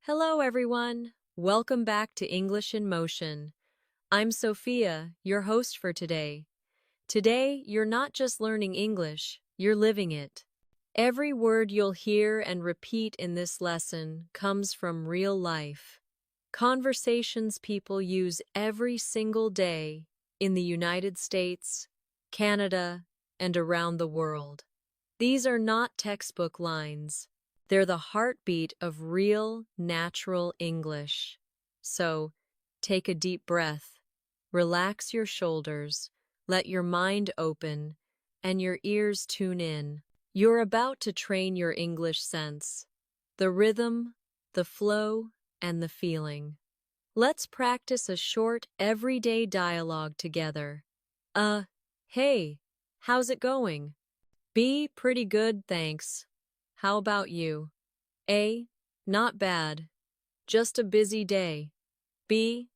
Hello, everyone. Welcome back to English in Motion. I'm Sophia, your host for today. Today, you're not just learning English, you're living it. Every word you'll hear and repeat in this lesson comes from real life. Conversations people use every single day in the United States, Canada, and around the world. These are not textbook lines. They're the heartbeat of real, natural English. So, take a deep breath, relax your shoulders, let your mind open, and your ears tune in. You're about to train your English sense, the rhythm, the flow, and the feeling. Let's practice a short, everyday dialogue together. Hey, how's it going? B, pretty good, thanks. How about you? A, not bad. Just a busy day. B,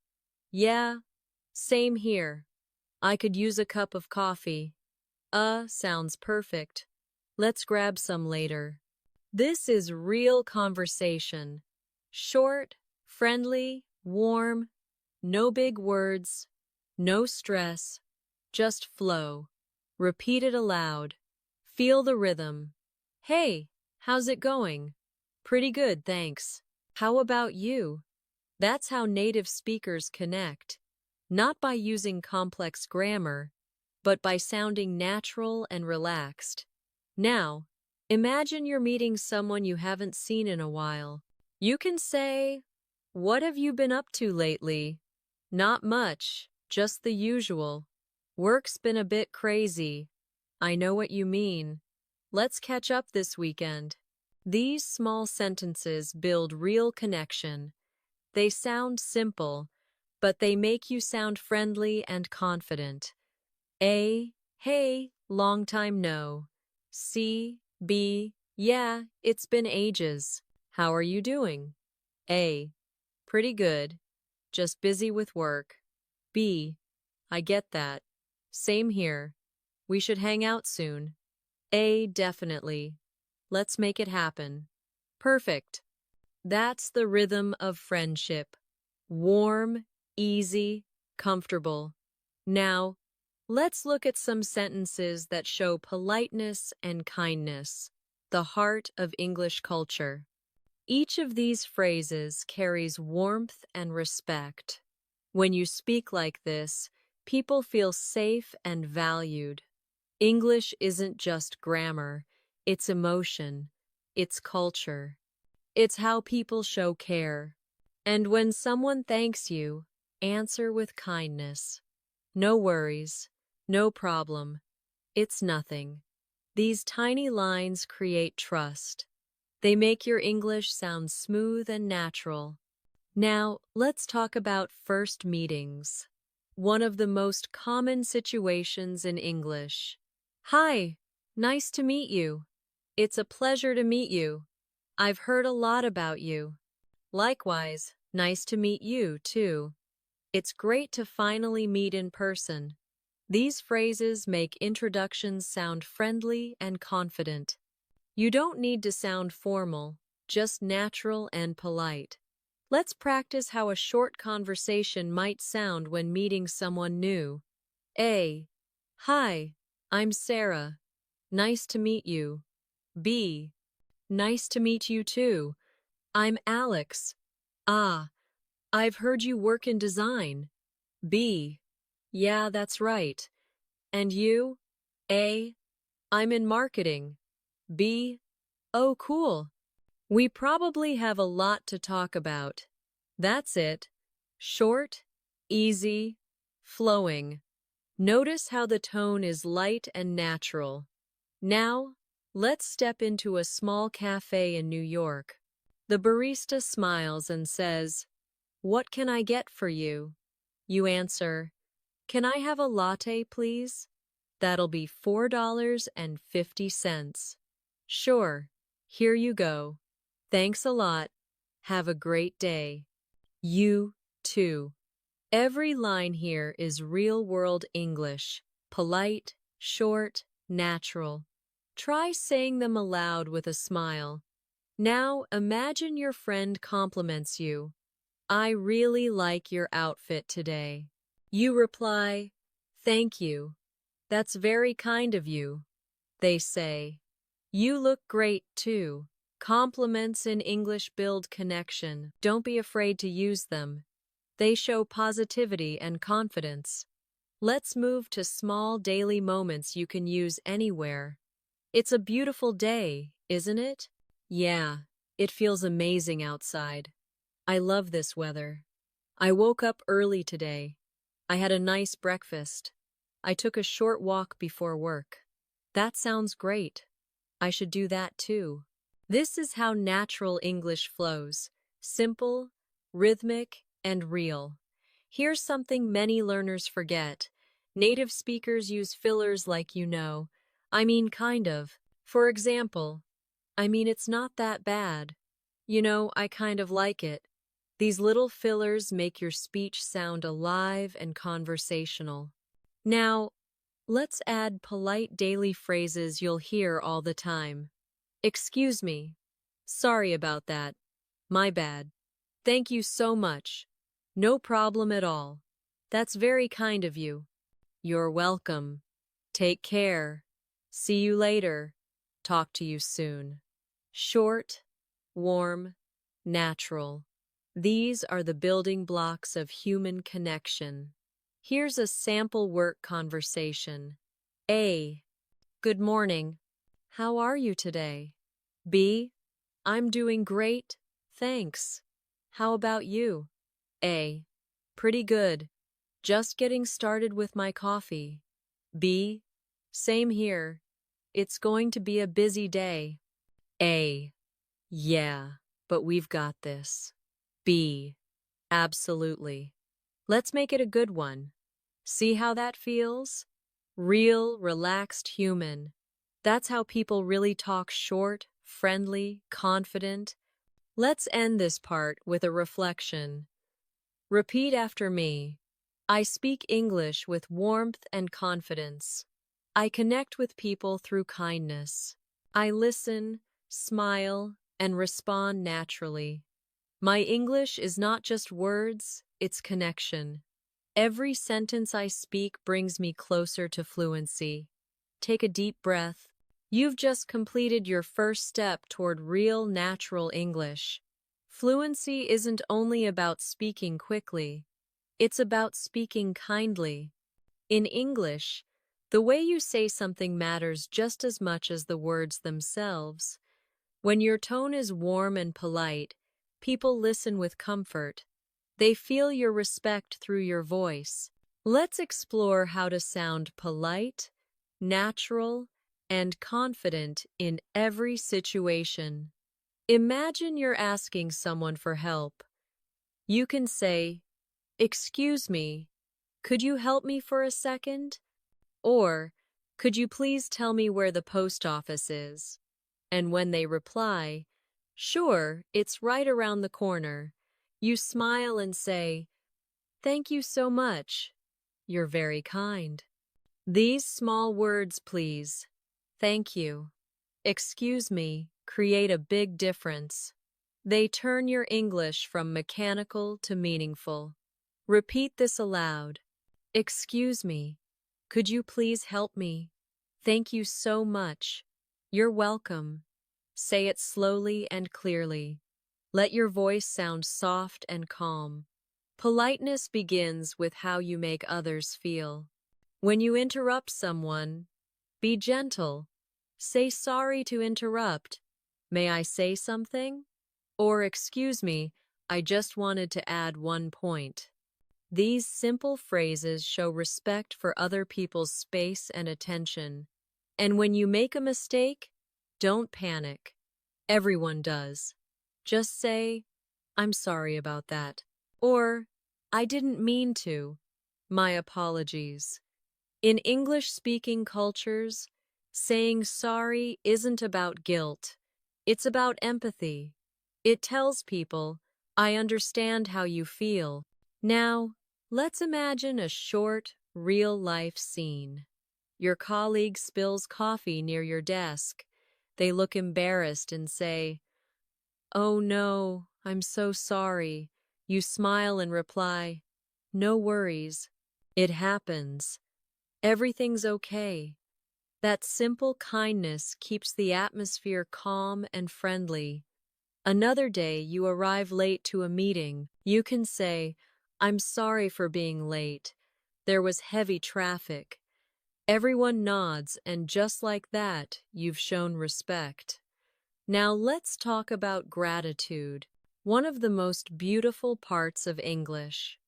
yeah, same here. I could use a cup of coffee. Sounds perfect. Let's grab some later. This is real conversation. Short, friendly, warm, no big words, no stress, just flow. Repeat it aloud. Feel the rhythm. Hey, how's it going? Pretty good, thanks. How about you? That's how native speakers connect, not by using complex grammar, but by sounding natural and relaxed. Now, imagine you're meeting someone you haven't seen in a while. You can say, "What have you been up to lately?" "Not much, just the usual. Work's been a bit crazy." "I know what you mean. Let's catch up this weekend." These small sentences build real connection. They sound simple, but they make you sound friendly and confident. A, hey, long time no. C, B, yeah, it's been ages. How are you doing? A, pretty good. Just busy with work. B, I get that. Same here. We should hang out soon. A, definitely. Let's make it happen. Perfect. That's the rhythm of friendship. Warm, easy, comfortable. Now, let's look at some sentences that show politeness and kindness, the heart of English culture. Each of these phrases carries warmth and respect. When you speak like this, people feel safe and valued. English isn't just grammar. It's emotion, it's culture, it's how people show care. And when someone thanks you, answer with kindness. No worries, no problem, it's nothing. These tiny lines create trust. They make your English sound smooth and natural. Now, let's talk about first meetings. One of the most common situations in English. Hi, nice to meet you. It's a pleasure to meet you. I've heard a lot about you. Likewise, nice to meet you, too. It's great to finally meet in person. These phrases make introductions sound friendly and confident. You don't need to sound formal, just natural and polite. Let's practice how a short conversation might sound when meeting someone new. A. Hi, I'm Sarah. Nice to meet you. B. Nice to meet you too. I'm Alex. I've heard you work in design. B. Yeah, that's right. And you? A. I'm in marketing. B. Oh, cool. We probably have a lot to talk about. That's it. Short, easy, flowing. Notice how the tone is light and natural. Now, let's step into a small cafe in New York. The barista smiles and says, "What can I get for you?" You answer, "Can I have a latte, please?" That'll be $4.50. Sure, here you go. Thanks a lot. Have a great day. You, too. Every line here is real-world English, polite, short, natural. Try saying them aloud with a smile. Now, imagine your friend compliments you. I really like your outfit today. You reply, thank you. That's very kind of you. They say, you look great too. Compliments in English build connection. Don't be afraid to use them. They show positivity and confidence. Let's move to small daily moments you can use anywhere. It's a beautiful day, isn't it? Yeah, it feels amazing outside. I love this weather. I woke up early today. I had a nice breakfast. I took a short walk before work. That sounds great. I should do that too. This is how natural English flows. Simple, rhythmic, and real. Here's something many learners forget. Native speakers use fillers like you know. I mean, kind of. For example, I mean, it's not that bad. You know, I kind of like it. These little fillers make your speech sound alive and conversational. Now, let's add polite daily phrases you'll hear all the time. Excuse me. Sorry about that. My bad. Thank you so much. No problem at all. That's very kind of you. You're welcome. Take care. See you later. Talk to you soon. Short, warm, natural. These are the building blocks of human connection. Here's a sample work conversation. A. Good morning. How are you today? B. I'm doing great, thanks. How about you? A. Pretty good. Just getting started with my coffee. B. Same here. It's going to be a busy day. A. Yeah, but we've got this. B. Absolutely. Let's make it a good one. See how that feels? Real, relaxed human. That's how people really talk short, friendly, confident. Let's end this part with a reflection. Repeat after me. I speak English with warmth and confidence. I connect with people through kindness. I listen, smile, and respond naturally. My English is not just words, it's connection. Every sentence I speak brings me closer to fluency. Take a deep breath. You've just completed your first step toward real, natural English. Fluency isn't only about speaking quickly, it's about speaking kindly. In English, the way you say something matters just as much as the words themselves. When your tone is warm and polite, people listen with comfort. They feel your respect through your voice. Let's explore how to sound polite, natural, and confident in every situation. Imagine you're asking someone for help. You can say, "Excuse me, could you help me for a second?" Or, "Could you please tell me where the post office is?" And when they reply, "Sure, it's right around the corner," you smile and say, "Thank you so much. You're very kind." These small words, please, thank you, excuse me, create a big difference. They turn your English from mechanical to meaningful. Repeat this aloud. Excuse me. Could you please help me? Thank you so much. You're welcome. Say it slowly and clearly. Let your voice sound soft and calm. Politeness begins with how you make others feel. When you interrupt someone, be gentle. Say sorry to interrupt. May I say something? Or excuse me, I just wanted to add one point. These simple phrases show respect for other people's space and attention. And when you make a mistake, don't panic. Everyone does. Just say, "I'm sorry about that." Or, "I didn't mean to. My apologies." In English-speaking cultures, saying sorry isn't about guilt. It's about empathy. It tells people, "I understand how you feel." Now, let's imagine a short, real-life scene. Your colleague spills coffee near your desk. They look embarrassed and say, "Oh no, I'm so sorry." You smile and reply, "No worries. It happens. Everything's okay." That simple kindness keeps the atmosphere calm and friendly. Another day you arrive late to a meeting. You can say, "I'm sorry for being late. There was heavy traffic." Everyone nods, and just like that, you've shown respect. Now let's talk about gratitude, one of the most beautiful parts of English.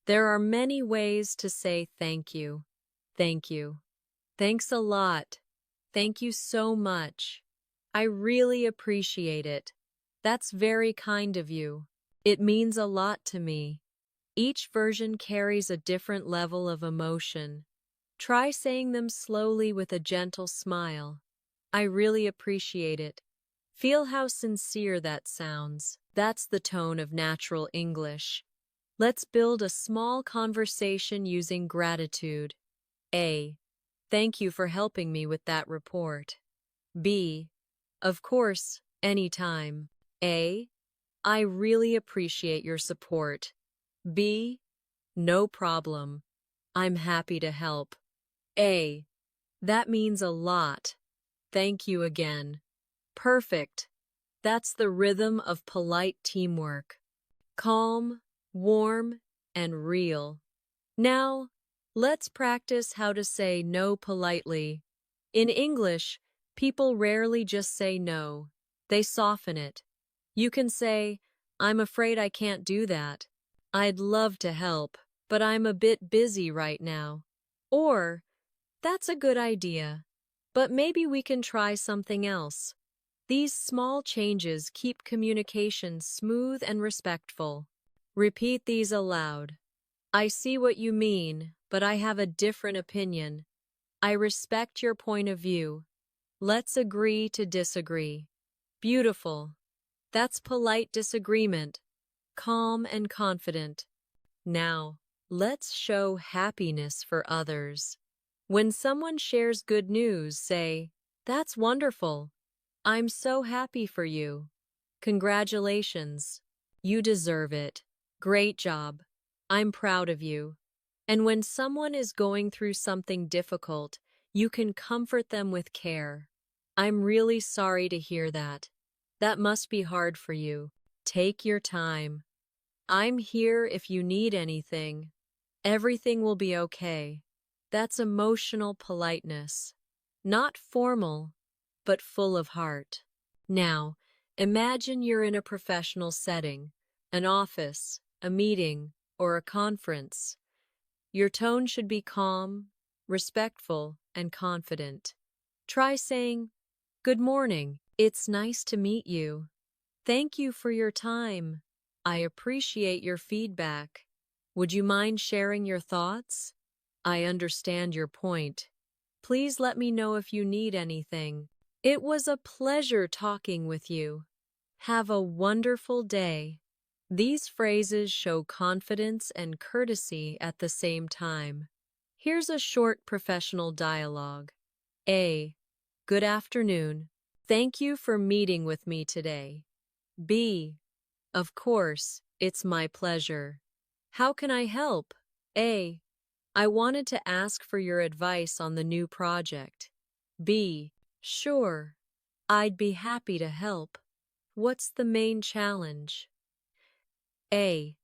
There are many ways to say thank you. Thank you. Thanks a lot. Thank you so much. I really appreciate it. That's very kind of you. It means a lot to me. Each version carries a different level of emotion. Try saying them slowly with a gentle smile. I really appreciate it. Feel how sincere that sounds. That's the tone of natural English. Let's build a small conversation using gratitude. A. Thank you for helping me with that report. B. Of course, anytime. A. I really appreciate your support. B. No problem. I'm happy to help. A. That means a lot. Thank you again. Perfect. That's the rhythm of polite teamwork. Calm, warm, and real. Now, let's practice how to say no politely. In English, people rarely just say no. They soften it. You can say, "I'm afraid I can't do that. I'd love to help, but I'm a bit busy right now." Or, "That's a good idea, but maybe we can try something else." These small changes keep communication smooth and respectful. Repeat these aloud. I see what you mean, but I have a different opinion. I respect your point of view. Let's agree to disagree. Beautiful. That's polite disagreement. Calm and confident. Now, let's show happiness for others. When someone shares good news, say, "That's wonderful. I'm so happy for you. Congratulations. You deserve it. Great job. I'm proud of you." And when someone is going through something difficult, you can comfort them with care. "I'm really sorry to hear that. That must be hard for you. Take your time. I'm here if you need anything. Everything will be okay." That's emotional politeness. Not formal, but full of heart. Now, imagine you're in a professional setting, an office, a meeting, or a conference. Your tone should be calm, respectful, and confident. Try saying, "Good morning. It's nice to meet you. Thank you for your time. I appreciate your feedback. Would you mind sharing your thoughts? I understand your point. Please let me know if you need anything. It was a pleasure talking with you. Have a wonderful day." These phrases show confidence and courtesy at the same time. Here's a short professional dialogue. A. Good afternoon. Thank you for meeting with me today. B. Of course, it's my pleasure. How can I help? A. I wanted to ask for your advice on the new project. B. Sure. I'd be happy to help. What's the main challenge? A.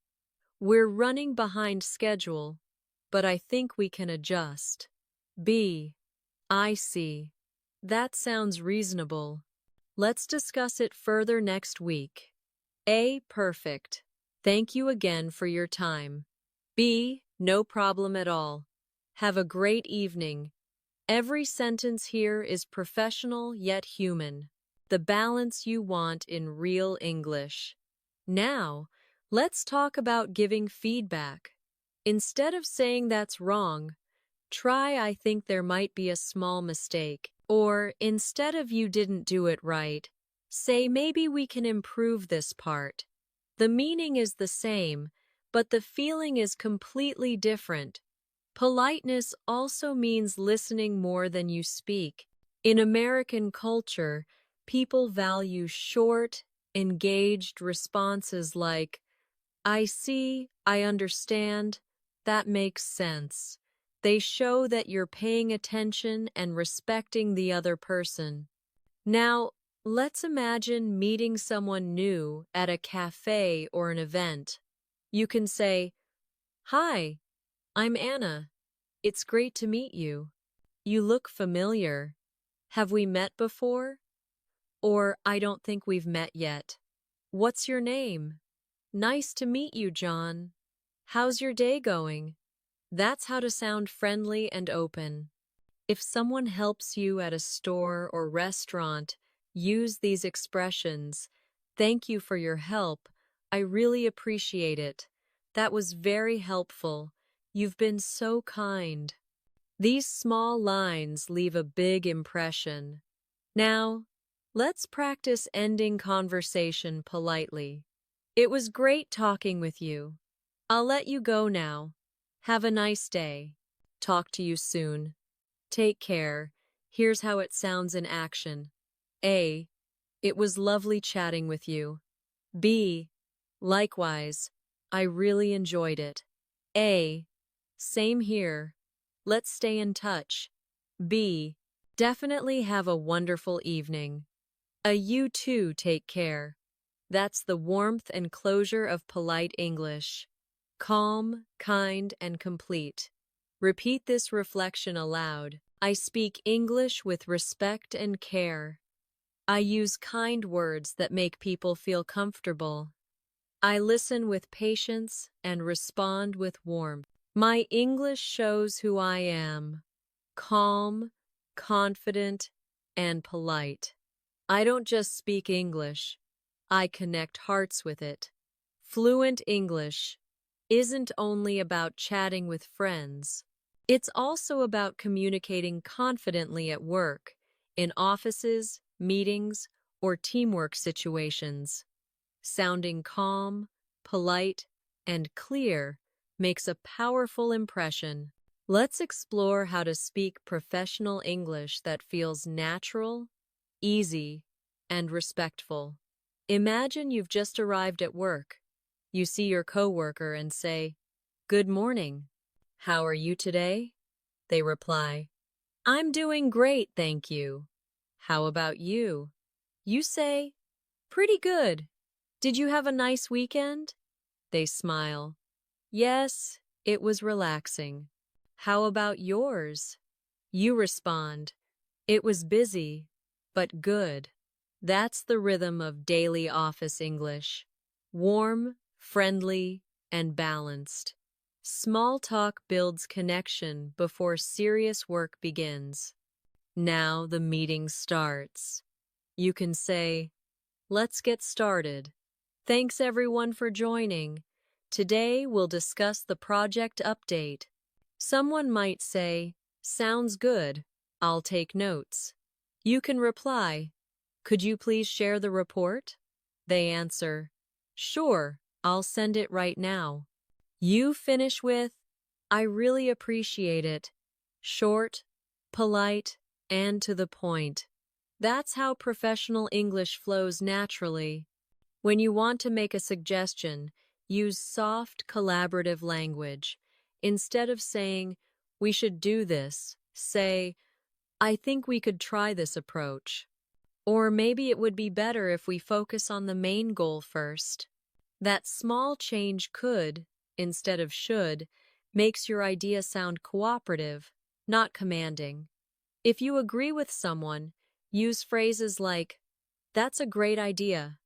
We're running behind schedule, but I think we can adjust. B. I see. That sounds reasonable. Let's discuss it further next week. A. Perfect. Thank you again for your time. B. No problem at all. Have a great evening. Every sentence here is professional yet human. The balance you want in real English. Now, let's talk about giving feedback. Instead of saying "that's wrong," try "I think there might be a small mistake." Or, instead of "you didn't do it right," say "maybe we can improve this part." The meaning is the same, but the feeling is completely different. Politeness also means listening more than you speak. In American culture, people value short, Engaged responses like, I see, I understand, that makes sense. They show that you're paying attention and respecting the other person. Now, let's imagine meeting someone new at a cafe or an event. You can say, Hi, I'm Anna. It's great to meet you. You look familiar. Have we met before? Or I don't think we've met yet. What's your name? Nice to meet you, John. How's your day going? That's how to sound friendly and open. If someone helps you at a store or restaurant, use these expressions. Thank you for your help. I really appreciate it. That was very helpful. You've been so kind. These small lines leave a big impression. Now, let's practice ending conversation politely. It was great talking with you. I'll let you go now. Have a nice day. Talk to you soon. Take care. Here's how it sounds in action. A. It was lovely chatting with you. B. Likewise. I really enjoyed it. A. Same here. Let's stay in touch. B. Definitely have a wonderful evening. A you too take care. That's the warmth and closure of polite English. Calm, kind, and complete. Repeat this reflection aloud. I speak English with respect and care. I use kind words that make people feel comfortable. I listen with patience and respond with warmth. My English shows who I am. Calm, confident, and polite. I don't just speak English. I connect hearts with it. Fluent English isn't only about chatting with friends. It's also about communicating confidently at work, in offices, meetings, or teamwork situations. Sounding calm, polite, and clear makes a powerful impression. Let's explore how to speak professional English that feels natural, easy, and respectful. Imagine you've just arrived at work. You see your coworker and say, Good morning. How are you today? They reply, I'm doing great, thank you. How about you? You say, Pretty good. Did you have a nice weekend? They smile. Yes, it was relaxing. How about yours? You respond, It was busy, but good. That's the rhythm of daily office English. Warm, friendly, and balanced. Small talk builds connection before serious work begins. Now the meeting starts. You can say, Let's get started. Thanks everyone for joining. Today we'll discuss the project update. Someone might say, Sounds good. I'll take notes. You can reply, Could you please share the report? They answer, Sure, I'll send it right now. You finish with, I really appreciate it. Short, polite, and to the point. That's how professional English flows naturally. When you want to make a suggestion, use soft, collaborative language. Instead of saying, We should do this, say, I think we could try this approach. Or maybe it would be better if we focus on the main goal first. That small change could, instead of should, makes your idea sound cooperative, not commanding. If you agree with someone, use phrases like, That's a great idea.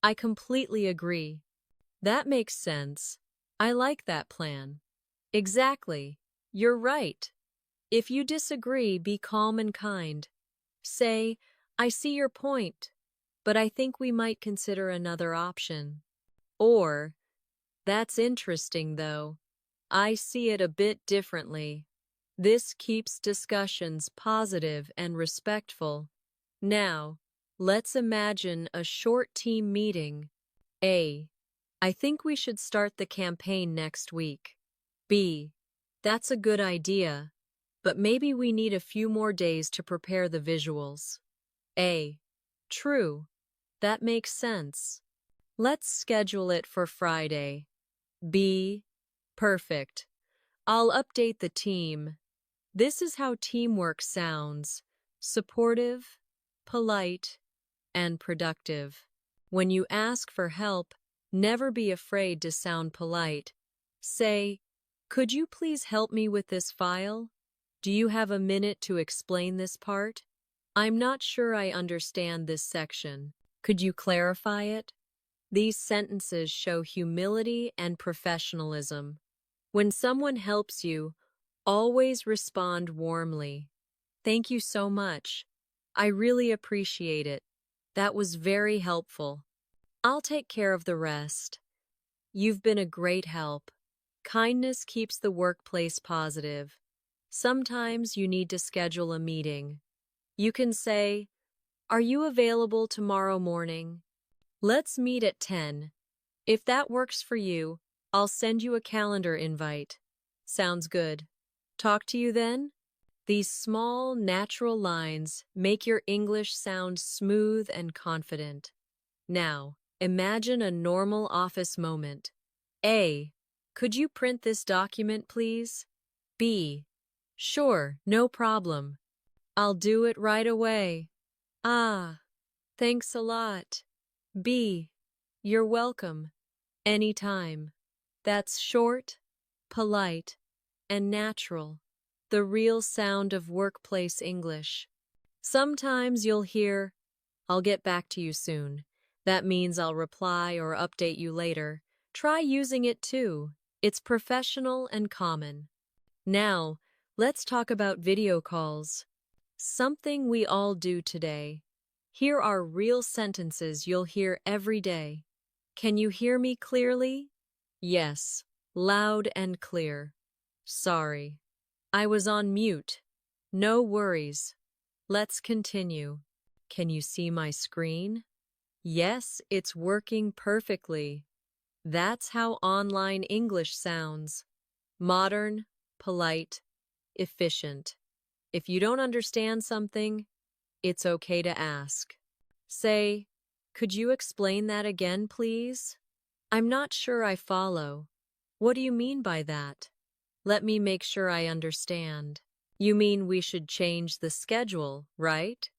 I completely agree. That makes sense. I like that plan. Exactly. You're right. If you disagree, be calm and kind. Say, I see your point, but I think we might consider another option. Or, That's interesting though. I see it a bit differently. This keeps discussions positive and respectful. Now, let's imagine a short team meeting. A. I think we should start the campaign next week. B. That's a good idea, but maybe we need a few more days to prepare the visuals. A. True. That makes sense. Let's schedule it for Friday. B. Perfect. I'll update the team. This is how teamwork sounds: supportive, polite, and productive. When you ask for help, never be afraid to sound polite. Say, "Could you please help me with this file? Do you have a minute to explain this part? I'm not sure I understand this section. Could you clarify it?" These sentences show humility and professionalism. When someone helps you, always respond warmly. "Thank you so much. I really appreciate it. That was very helpful. I'll take care of the rest. You've been a great help." Kindness keeps the workplace positive. Sometimes you need to schedule a meeting. You can say, "Are you available tomorrow morning? Let's meet at 10. If that works for you, I'll send you a calendar invite." Sounds good. Talk to you then? These small, natural lines make your English sound smooth and confident. Now, imagine a normal office moment. A. Could you print this document, please? B. Sure, no problem. I'll do it right away. Ah, thanks a lot. B. You're welcome. Anytime. That's short, polite, and natural. The real sound of workplace English. Sometimes you'll hear, "I'll get back to you soon." That means I'll reply or update you later. Try using it too. It's professional and common. Now, let's talk about video calls. Something we all do today. Here are real sentences you'll hear every day. "Can you hear me clearly?" "Yes, loud and clear." "Sorry, I was on mute." "No worries. Let's continue." "Can you see my screen?" "Yes, it's working perfectly." That's how online English sounds. Modern, polite, efficient. If you don't understand something, it's okay to ask. Say, "Could you explain that again, please? I'm not sure I follow. What do you mean by that? Let me make sure I understand." You mean we should change the schedule, right?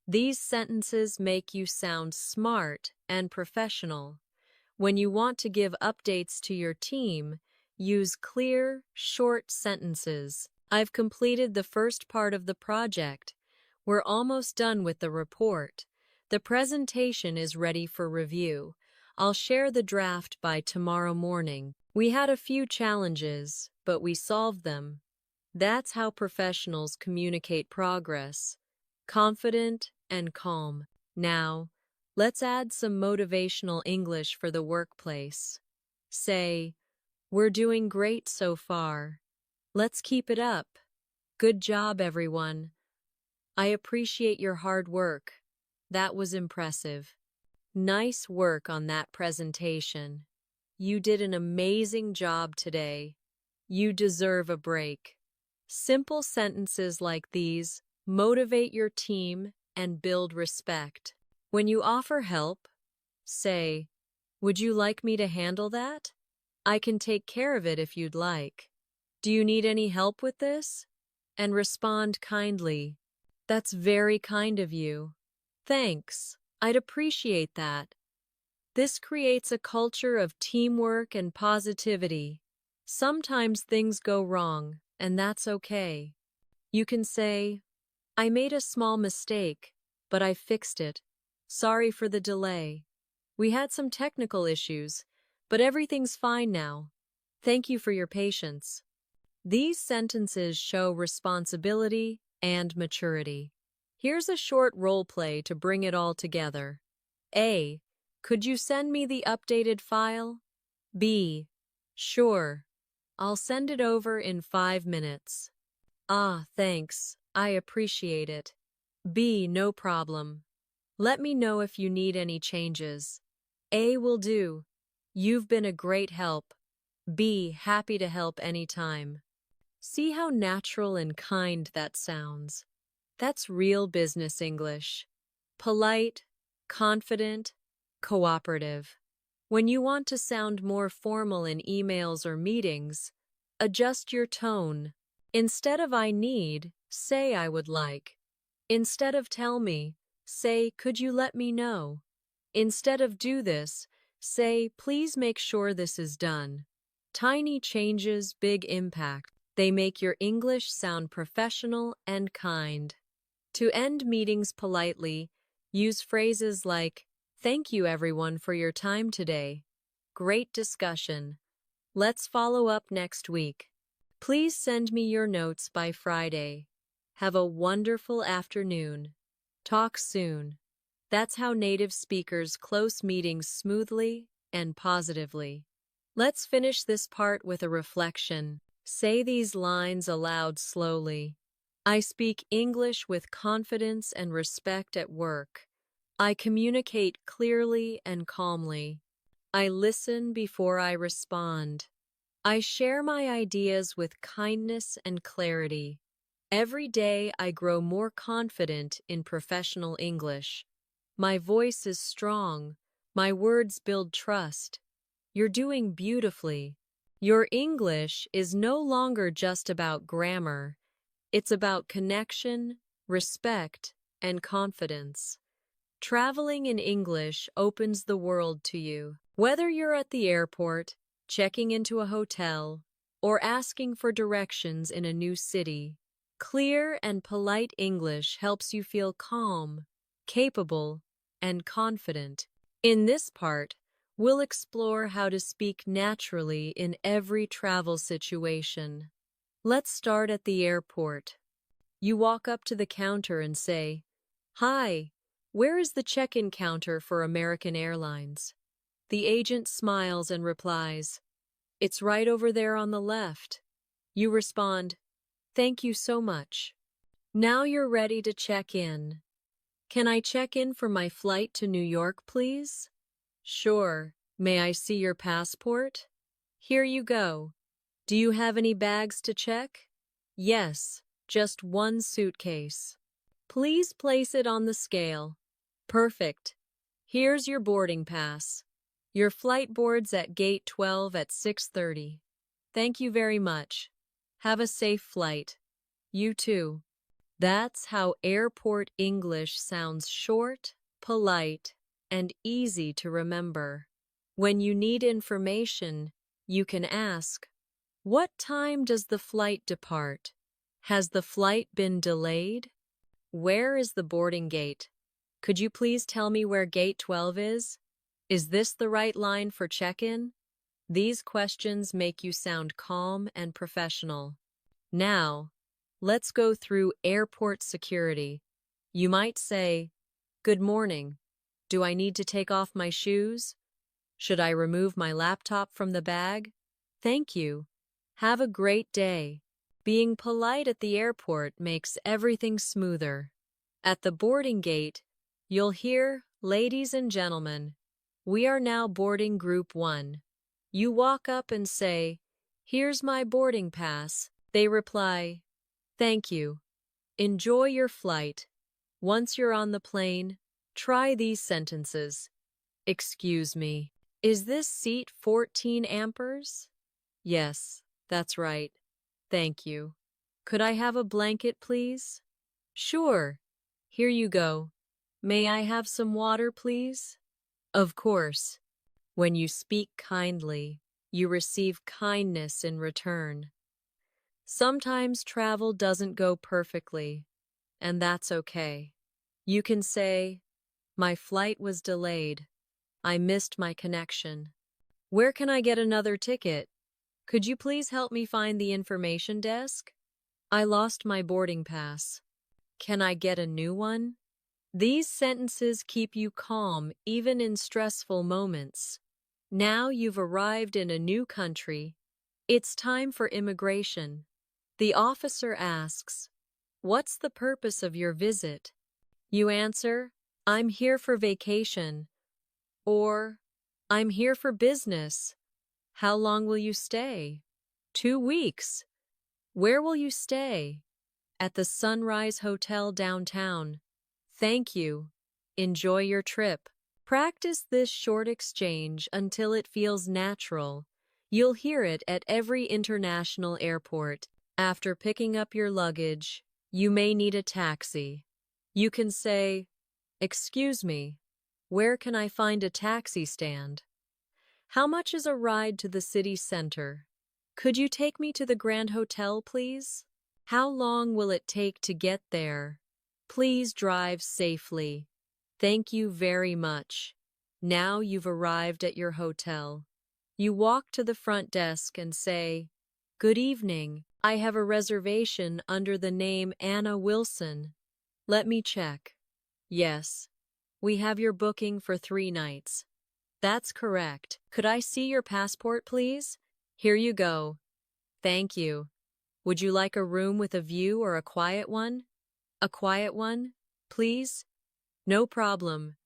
These sentences make you sound smart and professional. When you want to give updates to your team, use clear, short sentences. "I've completed the first part of the project. We're almost done with the report. The presentation is ready for review. I'll share the draft by tomorrow morning. We had a few challenges, but we solved them." That's how professionals communicate progress. Confident and calm. Now, let's add some motivational English for the workplace. Say, "We're doing great so far. Let's keep it up. Good job, everyone. I appreciate your hard work. That was impressive. Nice work on that presentation. You did an amazing job today. You deserve a break." Simple sentences like these motivate your team and build respect. When you offer help, say, "Would you like me to handle that? I can take care of it if you'd like. Do you need any help with this?" And respond kindly. "That's very kind of you. Thanks. I'd appreciate that." This creates a culture of teamwork and positivity. Sometimes things go wrong, and that's okay. You can say, "I made a small mistake, but I fixed it. Sorry for the delay. We had some technical issues, but everything's fine now. Thank you for your patience." These sentences show responsibility and maturity. Here's a short role play to bring it all together. A. Could you send me the updated file? B. Sure. I'll send it over in 5 minutes. Ah, thanks. I appreciate it. B. No problem. Let me know if you need any changes. A. Will do. You've been a great help. B. Happy to help anytime. See how natural and kind that sounds. That's real business English. Polite, confident, cooperative. When you want to sound more formal in emails or meetings, adjust your tone. Instead of I need, say I would like. Instead of tell me, say could you let me know. Instead of do this, say please make sure this is done. Tiny changes, big impact. They make your English sound professional and kind. To end meetings politely, use phrases like, "Thank you everyone for your time today. Great discussion. Let's follow up next week. Please send me your notes by Friday. Have a wonderful afternoon. Talk soon." That's how native speakers close meetings smoothly and positively. Let's finish this part with a reflection. Say these lines aloud slowly. I speak English with confidence and respect at work. I communicate clearly and calmly. I listen before I respond. I share my ideas with kindness and clarity. Every day I grow more confident in professional English. My voice is strong. My words build trust. You're doing beautifully. Your English is no longer just about grammar. It's about connection, respect, and confidence. Traveling in English opens the world to you. Whether you're at the airport, checking into a hotel, or asking for directions in a new city, clear and polite English helps you feel calm, capable, and confident. In this part, we'll explore how to speak naturally in every travel situation. Let's start at the airport. You walk up to the counter and say, "Hi, where is the check-in counter for American Airlines?" The agent smiles and replies, "It's right over there on the left." You respond, "Thank you so much." Now you're ready to check in. "Can I check in for my flight to New York, please?" "Sure. May I see your passport?" "Here you go. Do you have any bags to check?" "Yes, just one suitcase." "Please place it on the scale." "Perfect. Here's your boarding pass. Your flight boards at gate 12 at 6:30. "Thank you very much. Have a safe flight." "You too." That's how airport English sounds: short, polite, and easy to remember. When you need information, you can ask, "What time does the flight depart? Has the flight been delayed? Where is the boarding gate? Could you please tell me where gate 12 is? Is this the right line for check-in?" These questions make you sound calm and professional. Now, let's go through airport security. You might say, "Good morning. Do I need to take off my shoes? Should I remove my laptop from the bag? Thank you. Have a great day." Being polite at the airport makes everything smoother. At the boarding gate, you'll hear, "Ladies and gentlemen, we are now boarding Group 1. You walk up and say, "Here's my boarding pass." They reply, "Thank you. Enjoy your flight." Once you're on the plane, try these sentences. "Excuse me. Is this seat 14 amperes? "Yes, that's right. Thank you. Could I have a blanket, please?" "Sure. Here you go. May I have some water, please?" Of course. When you speak kindly, you receive kindness in return. Sometimes travel doesn't go perfectly, and that's okay. You can say, "My flight was delayed. I missed my connection. Where can I get another ticket? Could you please help me find the information desk? I lost my boarding pass. Can I get a new one?" These sentences keep you calm even in stressful moments. Now you've arrived in a new country. It's time for immigration. The officer asks, "What's the purpose of your visit?" You answer, "I'm here for vacation," or "I'm here for business." "How long will you stay?" 2 weeks. "Where will you stay?" "At the Sunrise Hotel downtown." "Thank you. Enjoy your trip. Practice this short exchange until it feels natural. You'll hear it at every international airport. After picking up your luggage, you may need a taxi. You can say, "Excuse me, where can I find a taxi stand? How much is a ride to the city center? Could you take me to the Grand Hotel, please? How long will it take to get there? Please drive safely. Thank you very much." Now you've arrived at your hotel. You walk to the front desk and say, "Good evening. I have a reservation under the name Anna Wilson. Let me check. Yes, we have your booking for 3 nights. That's correct. Could I see your passport, please? Here you go. Thank you. Would you like a room with a view or a quiet one? A quiet one, please? No problem.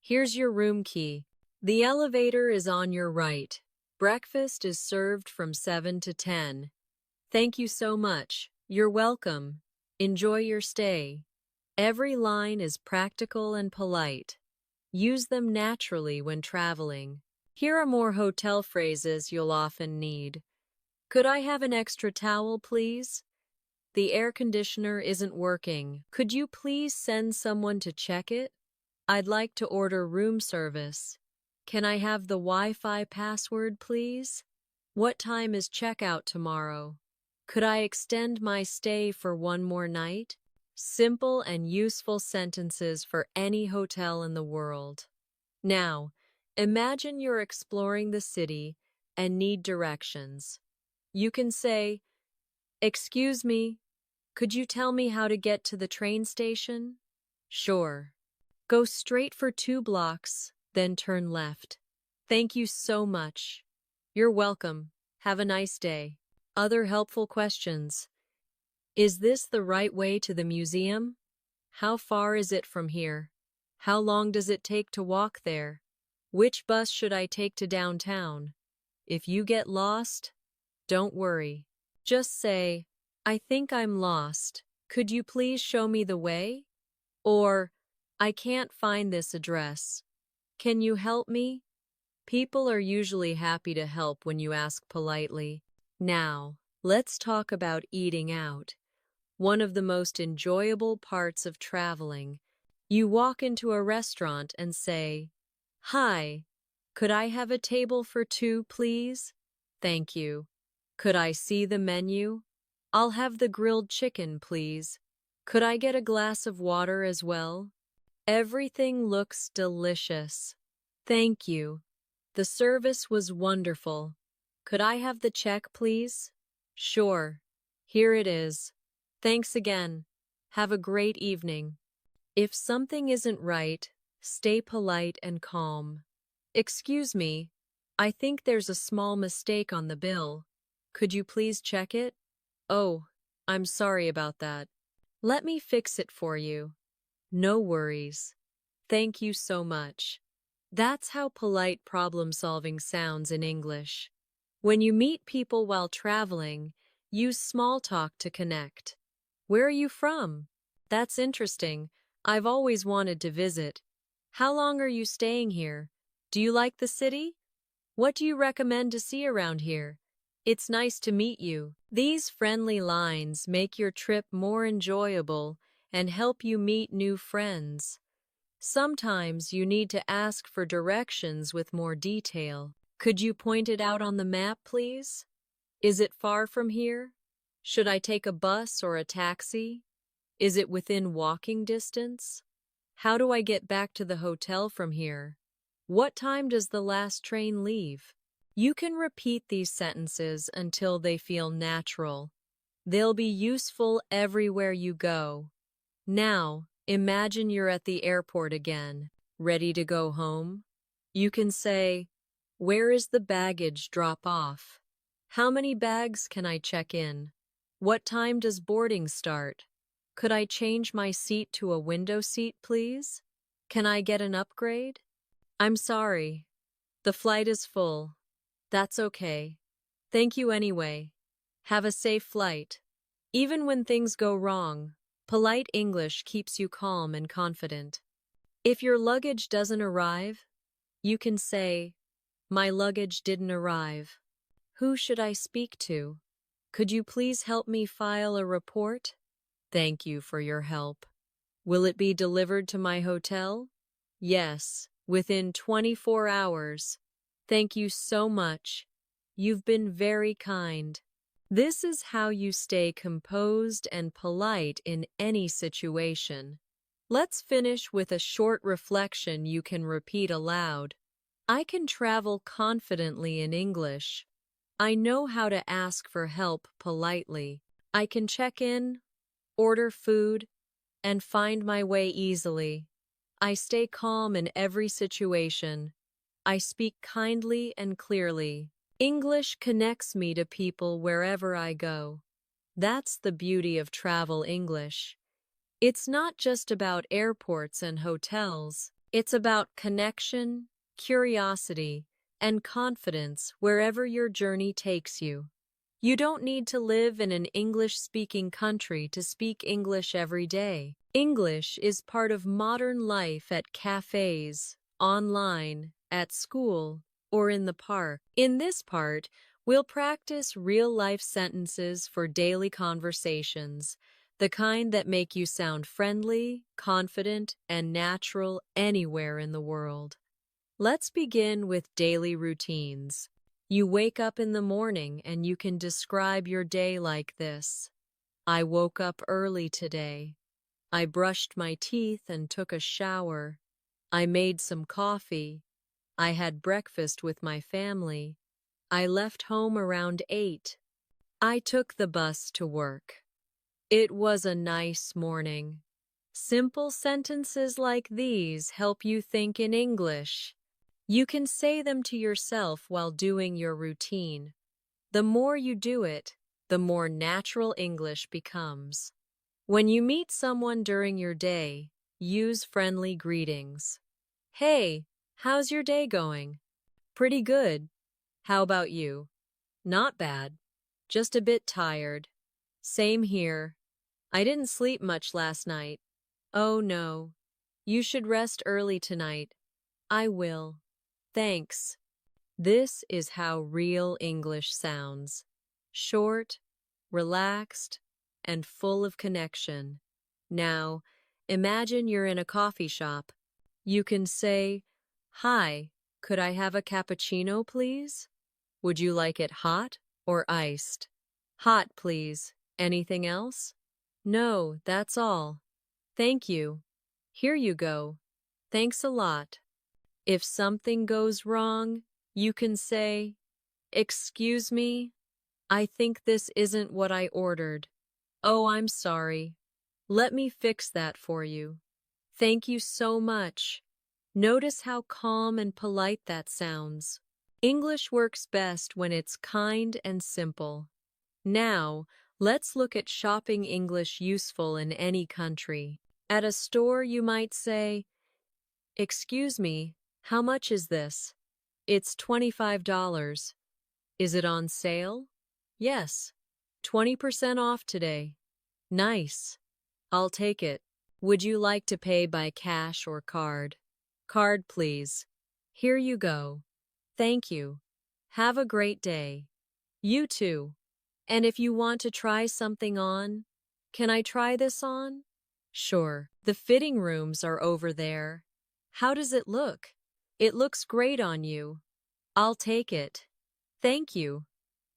Here's your room key. The elevator is on your right. Breakfast is served from 7 to 10. Thank you so much. You're welcome. Enjoy your stay." Every line is practical and polite. Use them naturally when traveling. Here are more hotel phrases you'll often need. Could I have an extra towel, please? The air conditioner isn't working. Could you please send someone to check it? I'd like to order room service. Can I have the Wi-Fi password, please? What time is checkout tomorrow? Could I extend my stay for one more night? Simple and useful sentences for any hotel in the world. Now, imagine you're exploring the city and need directions. You can say, "Excuse me, could you tell me how to get to the train station?" "Sure. Go straight for 2 blocks, then turn left." "Thank you so much." "You're welcome. Have a nice day." Other helpful questions. Is this the right way to the museum? How far is it from here? How long does it take to walk there? Which bus should I take to downtown? If you get lost, don't worry. Just say, "I think I'm lost. Could you please show me the way?" Or, "I can't find this address. Can you help me?" People are usually happy to help when you ask politely. Now, let's talk about eating out. One of the most enjoyable parts of traveling. You walk into a restaurant and say, "Hi, could I have a table for 2, please? Thank you. Could I see the menu? I'll have the grilled chicken, please. Could I get a glass of water as well? Everything looks delicious. Thank you. The service was wonderful. Could I have the check, please?" "Sure. Here it is. Thanks again. Have a great evening." If something isn't right, stay polite and calm. "Excuse me, I think there's a small mistake on the bill. Could you please check it?" "Oh, I'm sorry about that. Let me fix it for you." "No worries. Thank you so much." That's how polite problem-solving sounds in English. When you meet people while traveling, use small talk to connect. "Where are you from?" "That's interesting. I've always wanted to visit." "How long are you staying here? Do you like the city? What do you recommend to see around here?" "It's nice to meet you." These friendly lines make your trip more enjoyable and help you meet new friends. Sometimes you need to ask for directions with more detail. "Could you point it out on the map, please? Is it far from here? Should I take a bus or a taxi? Is it within walking distance? How do I get back to the hotel from here? What time does the last train leave?" You can repeat these sentences until they feel natural. They'll be useful everywhere you go. Now, imagine you're at the airport again, ready to go home. You can say, "Where is the baggage drop-off? How many bags can I check in? What time does boarding start? Could I change my seat to a window seat, please? Can I get an upgrade? I'm sorry. The flight is full. That's okay. Thank you anyway. Have a safe flight." Even when things go wrong, polite English keeps you calm and confident. If your luggage doesn't arrive, you can say, "My luggage didn't arrive." Who should I speak to? Could you please help me file a report? Thank you for your help. Will it be delivered to my hotel? Yes, within 24 hours. Thank you so much. You've been very kind. This is how you stay composed and polite in any situation. Let's finish with a short reflection you can repeat aloud. I can travel confidently in English. I know how to ask for help politely. I can check in, order food, and find my way easily. I stay calm in every situation. I speak kindly and clearly. English connects me to people wherever I go. That's the beauty of travel English. It's not just about airports and hotels. It's about connection, curiosity, and confidence wherever your journey takes you. You don't need to live in an English-speaking country to speak English every day. English is part of modern life at cafes, online, at school, or in the park. In this part, we'll practice real-life sentences for daily conversations, the kind that make you sound friendly, confident, and natural anywhere in the world. Let's begin with daily routines. You wake up in the morning and you can describe your day like this. I woke up early today. I brushed my teeth and took a shower. I made some coffee. I had breakfast with my family. I left home around 8. I took the bus to work. It was a nice morning. Simple sentences like these help you think in English. You can say them to yourself while doing your routine. The more you do it, the more natural English becomes. When you meet someone during your day, use friendly greetings. Hey, how's your day going? Pretty good. How about you? Not bad. Just a bit tired. Same here. I didn't sleep much last night. Oh no. You should rest early tonight. I will. Thanks. This is how real English sounds. Short, relaxed, and full of connection. Now, imagine you're in a coffee shop. You can say, "Hi, could I have a cappuccino, please? Would you like it hot or iced?" Hot, please. Anything else? No, that's all. Thank you. Here you go. Thanks a lot. If something goes wrong, you can say, "Excuse me, I think this isn't what I ordered. Oh, I'm sorry. Let me fix that for you. Thank you so much." Notice how calm and polite that sounds. English works best when it's kind and simple. Now, let's look at shopping English useful in any country. At a store, you might say, "Excuse me, how much is this?" "It's $25. Is it on sale?" "Yes. 20% off today." "Nice. I'll take it." "Would you like to pay by cash or card?" "Card, please." "Here you go." "Thank you. Have a great day." You too. And if you want to try something on, "Can I try this on?" "Sure. The fitting rooms are over there." "How does it look?" "It looks great on you." "I'll take it." "Thank you."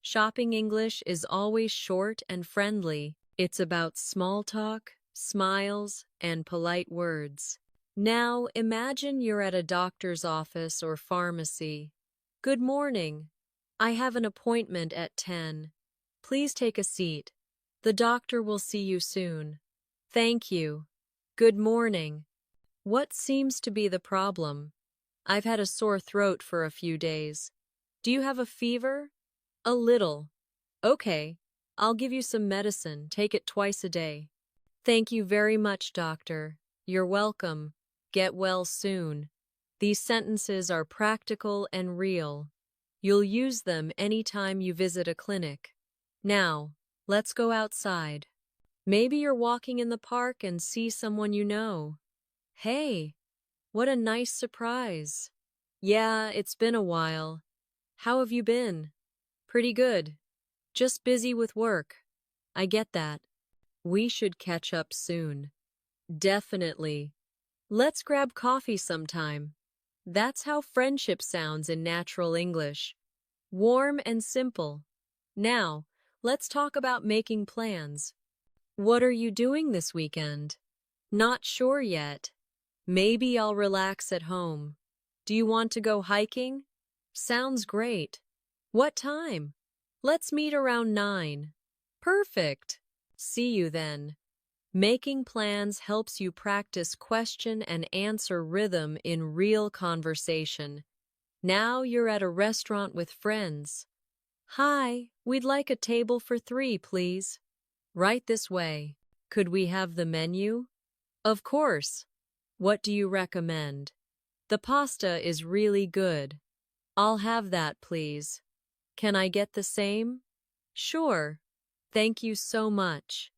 Shopping English is always short and friendly. It's about small talk, smiles, and polite words. Now imagine you're at a doctor's office or pharmacy. "Good morning. I have an appointment at 10. Please take a seat. The doctor will see you soon." "Thank you." "Good morning. What seems to be the problem?" "I've had a sore throat for a few days." "Do you have a fever?" "A little." "Okay, I'll give you some medicine. Take it twice a day." "Thank you very much, doctor." "You're welcome. Get well soon." These sentences are practical and real. You'll use them anytime you visit a clinic. Now, let's go outside. Maybe you're walking in the park and see someone you know. "Hey, what a nice surprise. Yeah, it's been a while. How have you been? Pretty good. Just busy with work. I get that. We should catch up soon. Definitely. Let's grab coffee sometime. That's how friendship sounds in natural English. Warm and simple. Now, let's talk about making plans. What are you doing this weekend? Not sure yet. Maybe I'll relax at home. Do you want to go hiking? Sounds great. What time? Let's meet around 9. Perfect. See you then. Making plans helps you practice question and answer rhythm in real conversation. Now you're at a restaurant with friends. Hi, we'd like a table for 3, please. Right this way. Could we have the menu? Of course. What do you recommend? The pasta is really good. I'll have that, please. Can I get the same? Sure. Thank you so much.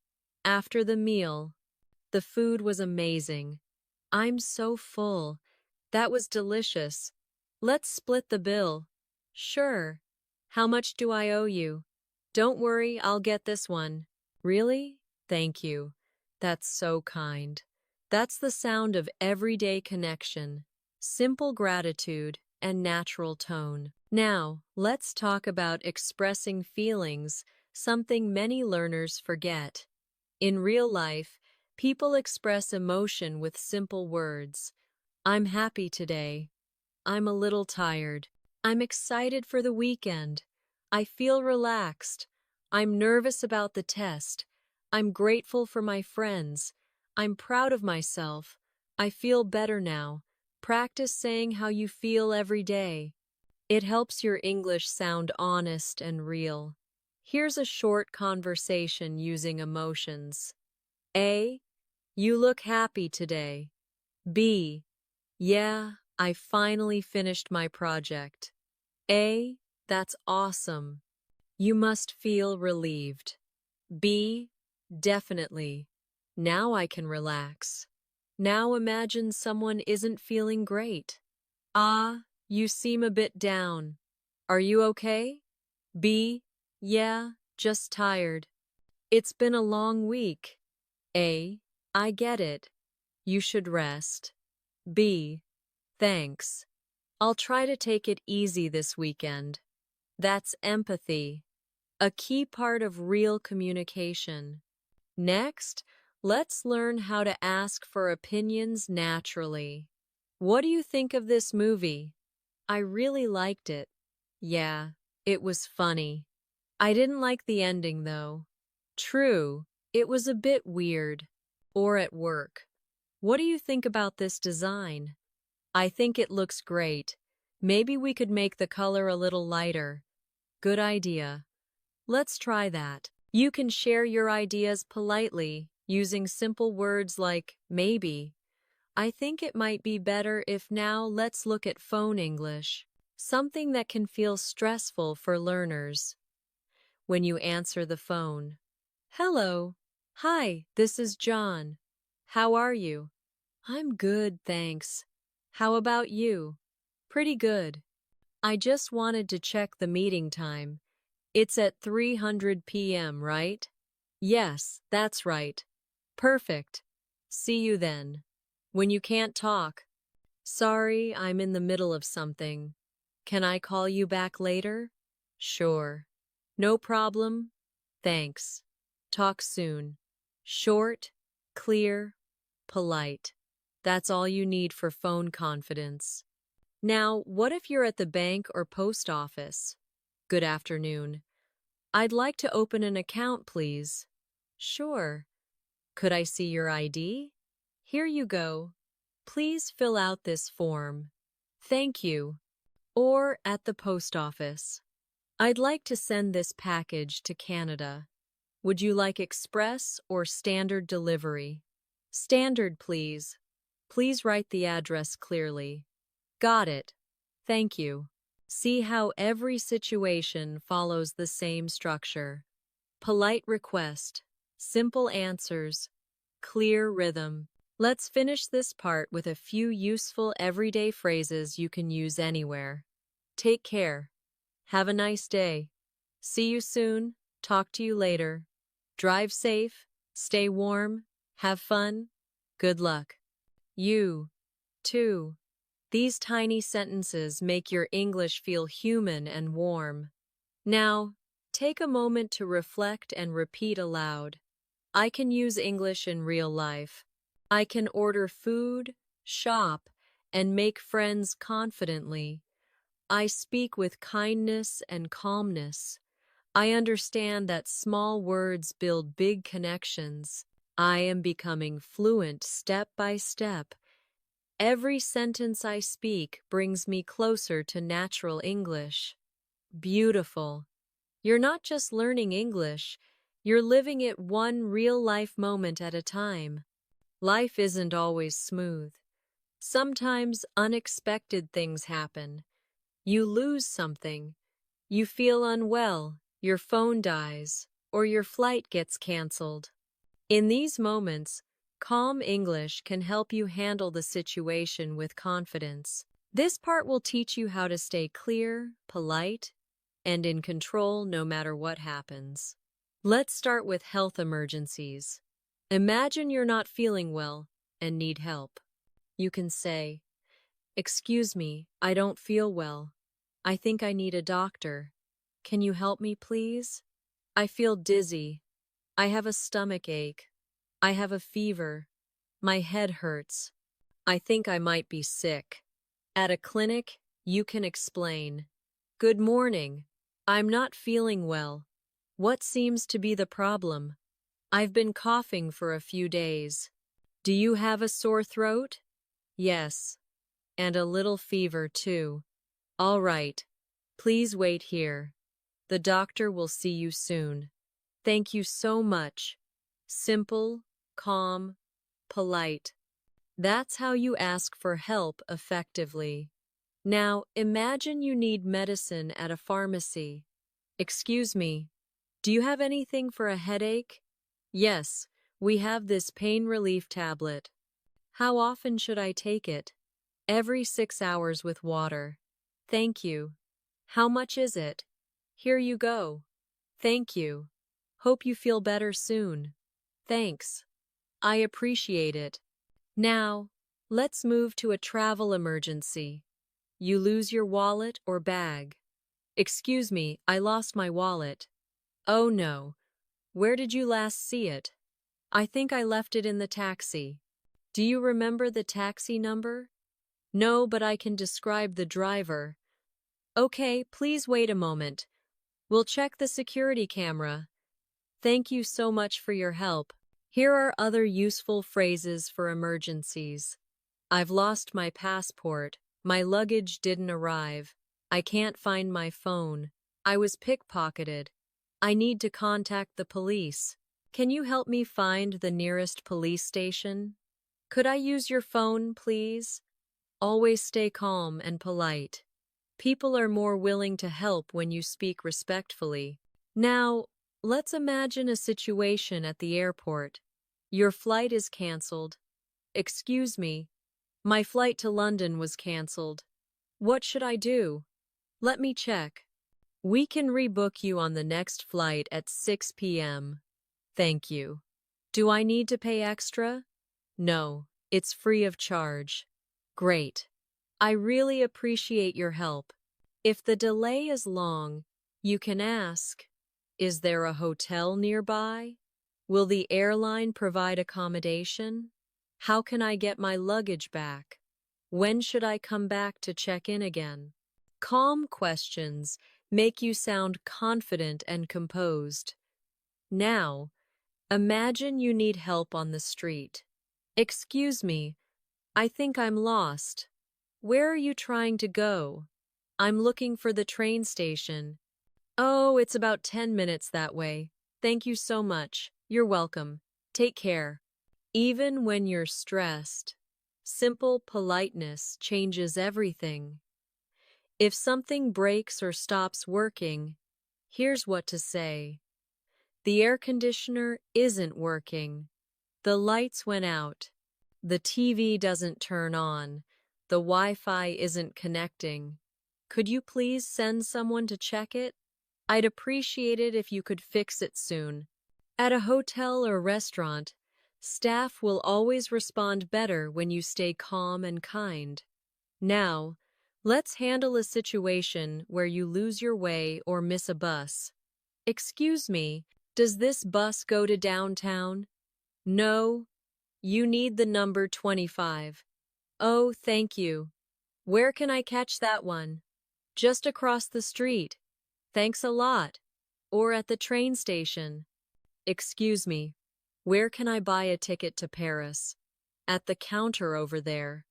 After the meal, the food was amazing. I'm so full. That was delicious. Let's split the bill. Sure. How much do I owe you? Don't worry, I'll get this one. Really? Thank you. That's so kind. That's the sound of everyday connection, simple gratitude, and natural tone. Now, let's talk about expressing feelings, something many learners forget. In real life, people express emotion with simple words. I'm happy today. I'm a little tired. I'm excited for the weekend. I feel relaxed. I'm nervous about the test. I'm grateful for my friends. I'm proud of myself. I feel better now. Practice saying how you feel every day. It helps your English sound honest and real. Here's a short conversation using emotions. A. You look happy today. B. Yeah, I finally finished my project. A. That's awesome. You must feel relieved. B. Definitely. Now I can relax. Now imagine someone isn't feeling great. Ah, you seem a bit down. Are you okay? B. Yeah, just tired. It's been a long week. A. I get it. You should rest. B. Thanks. I'll try to take it easy this weekend. That's empathy, a key part of real communication. Next, let's learn how to ask for opinions naturally. What do you think of this movie? I really liked it. Yeah, it was funny. I didn't like the ending, though. True, it was a bit weird. Or at work. What do you think about this design? I think it looks great. Maybe we could make the color a little lighter. Good idea. Let's try that. You can share your ideas politely, using simple words like maybe. I think it might be better if now let's look at phone English, something that can feel stressful for learners. When you answer the phone. Hello. Hi, this is John. How are you? I'm good, thanks. How about you? Pretty good. I just wanted to check the meeting time. It's at 3:00 p.m., right? Yes, that's right. Perfect. See you then. When you can't talk. Sorry, I'm in the middle of something. Can I call you back later? Sure. No problem. Thanks. Talk soon. Short, clear, polite. That's all you need for phone confidence. Now, what if you're at the bank or post office? Good afternoon. I'd like to open an account, please. Sure. Could I see your ID? Here you go. Please fill out this form. Thank you. Or at the post office. I'd like to send this package to Canada. Would you like express or standard delivery? Standard, please. Please write the address clearly. Got it. Thank you. See how every situation follows the same structure. Polite request, simple answers, clear rhythm. Let's finish this part with a few useful everyday phrases you can use anywhere. Take care. Have a nice day. See you soon. Talk to you later. Drive safe. Stay warm. Have fun. Good luck. You, too. These tiny sentences make your English feel human and warm. Now, take a moment to reflect and repeat aloud. I can use English in real life. I can order food, shop, and make friends confidently. I speak with kindness and calmness. I understand that small words build big connections. I am becoming fluent step by step. Every sentence I speak brings me closer to natural English. Beautiful. You're not just learning English, you're living it one real-life moment at a time. Life isn't always smooth. Sometimes unexpected things happen. You lose something. You feel unwell, your phone dies, or your flight gets canceled. In these moments, calm English can help you handle the situation with confidence. This part will teach you how to stay clear, polite, and in control no matter what happens. Let's start with health emergencies. Imagine you're not feeling well and need help. You can say, "Excuse me, I don't feel well. I think I need a doctor. Can you help me, please? I feel dizzy. I have a stomach ache. I have a fever. My head hurts. I think I might be sick." At a clinic, you can explain, "Good morning. I'm not feeling well. What seems to be the problem? I've been coughing for a few days. Do you have a sore throat?" "Yes. And a little fever, too." "All right. Please wait here. The doctor will see you soon. Thank you so much." Simple, calm, polite. That's how you ask for help effectively. Now, imagine you need medicine at a pharmacy. "Excuse me, do you have anything for a headache?" "Yes, we have this pain relief tablet." "How often should I take it?" "Every 6 hours with water." "Thank you." "How much is it?" "Here you go." "Thank you. Hope you feel better soon." "Thanks. I appreciate it." Now, let's move to a travel emergency. You lose your wallet or bag. "Excuse me, I lost my wallet." "Oh no. Where did you last see it?" "I think I left it in the taxi." "Do you remember the taxi number?" "No, but I can describe the driver." "Okay, please wait a moment. We'll check the security camera." Thank you so much for your help. Here are other useful phrases for emergencies. "I've lost my passport. My luggage didn't arrive. I can't find my phone. I was pickpocketed. I need to contact the police. Can you help me find the nearest police station? Could I use your phone, please?" Always stay calm and polite. People are more willing to help when you speak respectfully. Now, let's imagine a situation at the airport. Your flight is canceled. "Excuse me, my flight to London was canceled. What should I do?" "Let me check." "We can rebook you on the next flight at 6 p.m. Thank you." "Do I need to pay extra?" "No, it's free of charge." "Great. I really appreciate your help." If the delay is long, you can ask, "Is there a hotel nearby? Will the airline provide accommodation? How can I get my luggage back? When should I come back to check in again?" Calm questions make you sound confident and composed. Now, imagine you need help on the street. "Excuse me, I think I'm lost." "Where are you trying to go?" "I'm looking for the train station." "Oh, it's about 10 minutes that way. Thank you so much. You're welcome. Take care." Even when you're stressed, simple politeness changes everything. If something breaks or stops working, here's what to say. "The air conditioner isn't working. The lights went out." The TV doesn't turn on. The Wi-Fi isn't connecting. Could you please send someone to check it? I'd appreciate it if you could fix it soon. At a hotel or restaurant, staff will always respond better when you stay calm and kind. Now, let's handle a situation where you lose your way or miss a bus. Excuse me, does this bus go to downtown? No, you need the number 25. Oh, thank you. Where can I catch that one? Just across the street. Thanks a lot. Or at the train station. Excuse me, where can I buy a ticket to Paris? At the counter over there.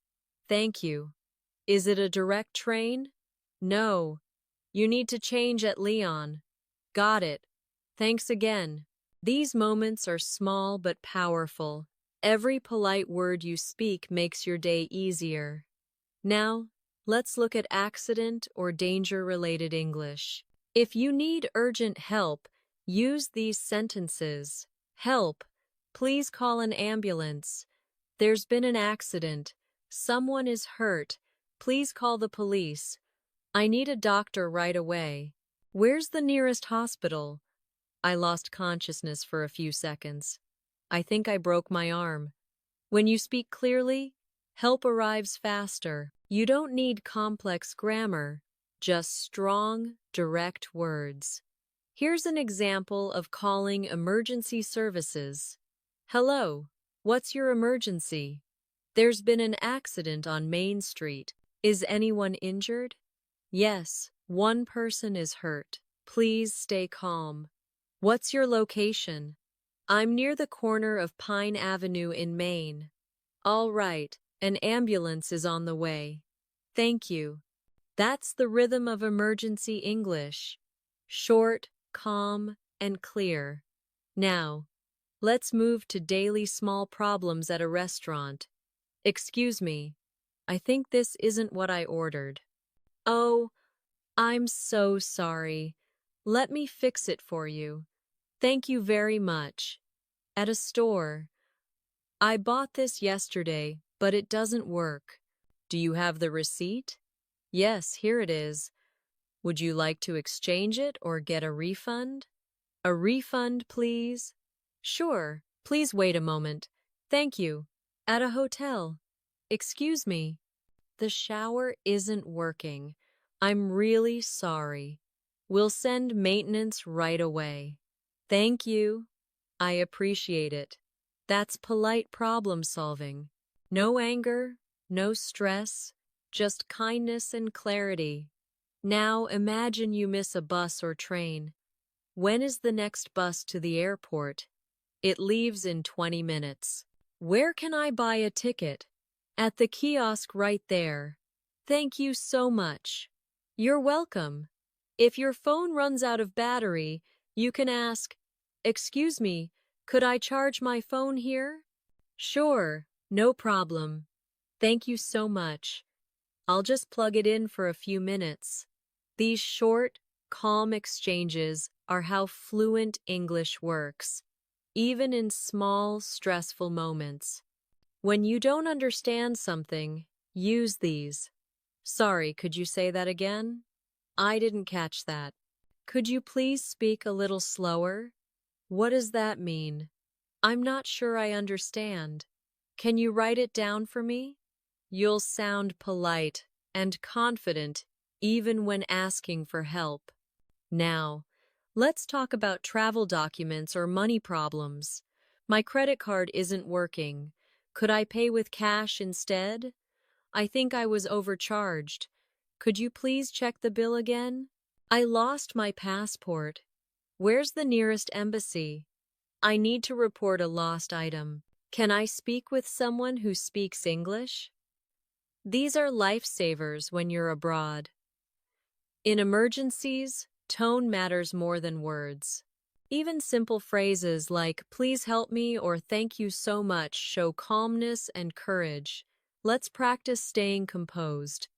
Thank you. Is it a direct train? No. You need to change at Lyon. Got it. Thanks again. These moments are small but powerful. Every polite word you speak makes your day easier. Now, let's look at accident or danger-related English. If you need urgent help, use these sentences. Help. Please call an ambulance. There's been an accident. Someone is hurt. Please call the police. I need a doctor right away. Where's the nearest hospital? I lost consciousness for a few seconds. I think I broke my arm. When you speak clearly, help arrives faster. You don't need complex grammar, just strong, direct words. Here's an example of calling emergency services. Hello, what's your emergency? There's been an accident on Main Street. Is anyone injured? Yes, one person is hurt. Please stay calm. What's your location? I'm near the corner of Pine Avenue in Maine. All right, an ambulance is on the way. Thank you. That's the rhythm of emergency English. Short, calm, and clear. Now, let's move to daily small problems at a restaurant. Excuse me, I think this isn't what I ordered. Oh, I'm so sorry. Let me fix it for you. Thank you very much. At a store. I bought this yesterday, but it doesn't work. Do you have the receipt? Yes, here it is. Would you like to exchange it or get a refund? A refund, please. Sure, please wait a moment. Thank you. At a hotel. Excuse me. The shower isn't working. I'm really sorry. We'll send maintenance right away. Thank you. I appreciate it. That's polite problem solving. No anger, no stress, just kindness and clarity. Now imagine you miss a bus or train. When is the next bus to the airport? It leaves in 20 minutes. Where can I buy a ticket? At the kiosk right there. Thank you so much. You're welcome. If your phone runs out of battery, you can ask, "Excuse me, could I charge my phone here?" Sure, no problem. Thank you so much. I'll just plug it in for a few minutes. These short, calm exchanges are how fluent English works, even in small, stressful moments. When you don't understand something, use these. Sorry, could you say that again? I didn't catch that. Could you please speak a little slower? What does that mean? I'm not sure I understand. Can you write it down for me? You'll sound polite and confident even when asking for help. Now, let's talk about travel documents or money problems. My credit card isn't working. Could I pay with cash instead? I think I was overcharged. Could you please check the bill again? I lost my passport. Where's the nearest embassy? I need to report a lost item. Can I speak with someone who speaks English? These are lifesavers when you're abroad. In emergencies, tone matters more than words. Even simple phrases like "please help me" or "thank you so much" show calmness and courage. Let's practice staying composed.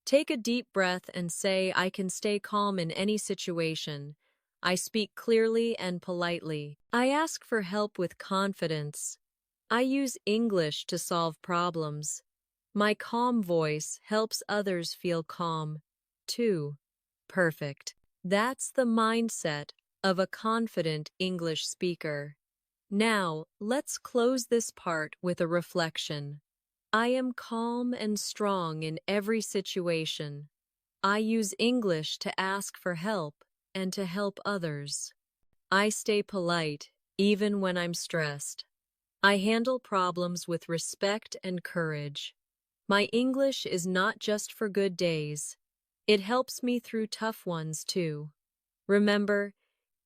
Take a deep breath and say, "I can stay calm in any situation. I speak clearly and politely. I ask for help with confidence. I use English to solve problems. My calm voice helps others feel calm, too. Perfect. That's the mindset of a confident English speaker. Now, let's close this part with a reflection. I am calm and strong in every situation. I use English to ask for help and to help others. I stay polite even when I'm stressed. I handle problems with respect and courage. My English is not just for good days. It helps me through tough ones too. Remember,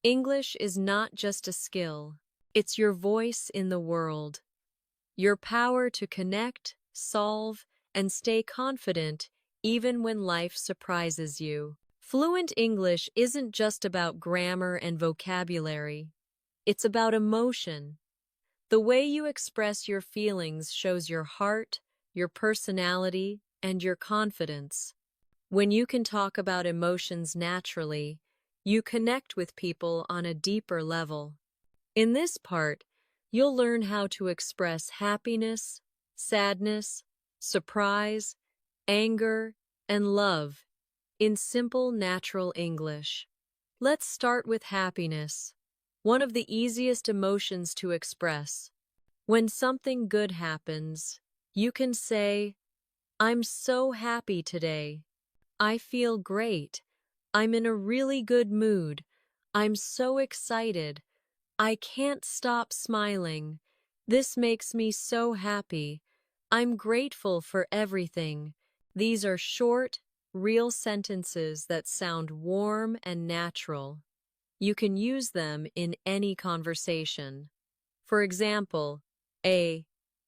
English is not just a skill. It's your voice in the world. Your power to connect, solve, and stay confident even when life surprises you. Fluent English isn't just about grammar and vocabulary. It's about emotion. The way you express your feelings shows your heart, your personality, and your confidence. When you can talk about emotions naturally, you connect with people on a deeper level. In this part, you'll learn how to express happiness, sadness, surprise, anger, and love in simple, natural English. Let's start with happiness, one of the easiest emotions to express. When something good happens, you can say, "I'm so happy today. I feel great. I'm in a really good mood. I'm so excited. I can't stop smiling. This makes me so happy. I'm grateful for everything." These are short, real sentences that sound warm and natural. You can use them in any conversation. For example, A.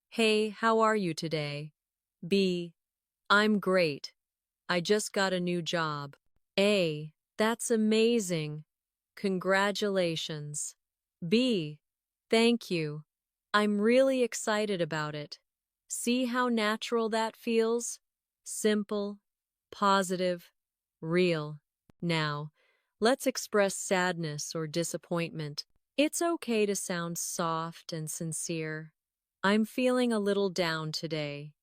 Hey, how are you today? B. I'm great. I just got a new job. A. That's amazing. Congratulations. B. Thank you. I'm really excited about it. See how natural that feels? Simple, positive, real. Now, let's express sadness or disappointment. It's okay to sound soft and sincere. I'm feeling a little down today.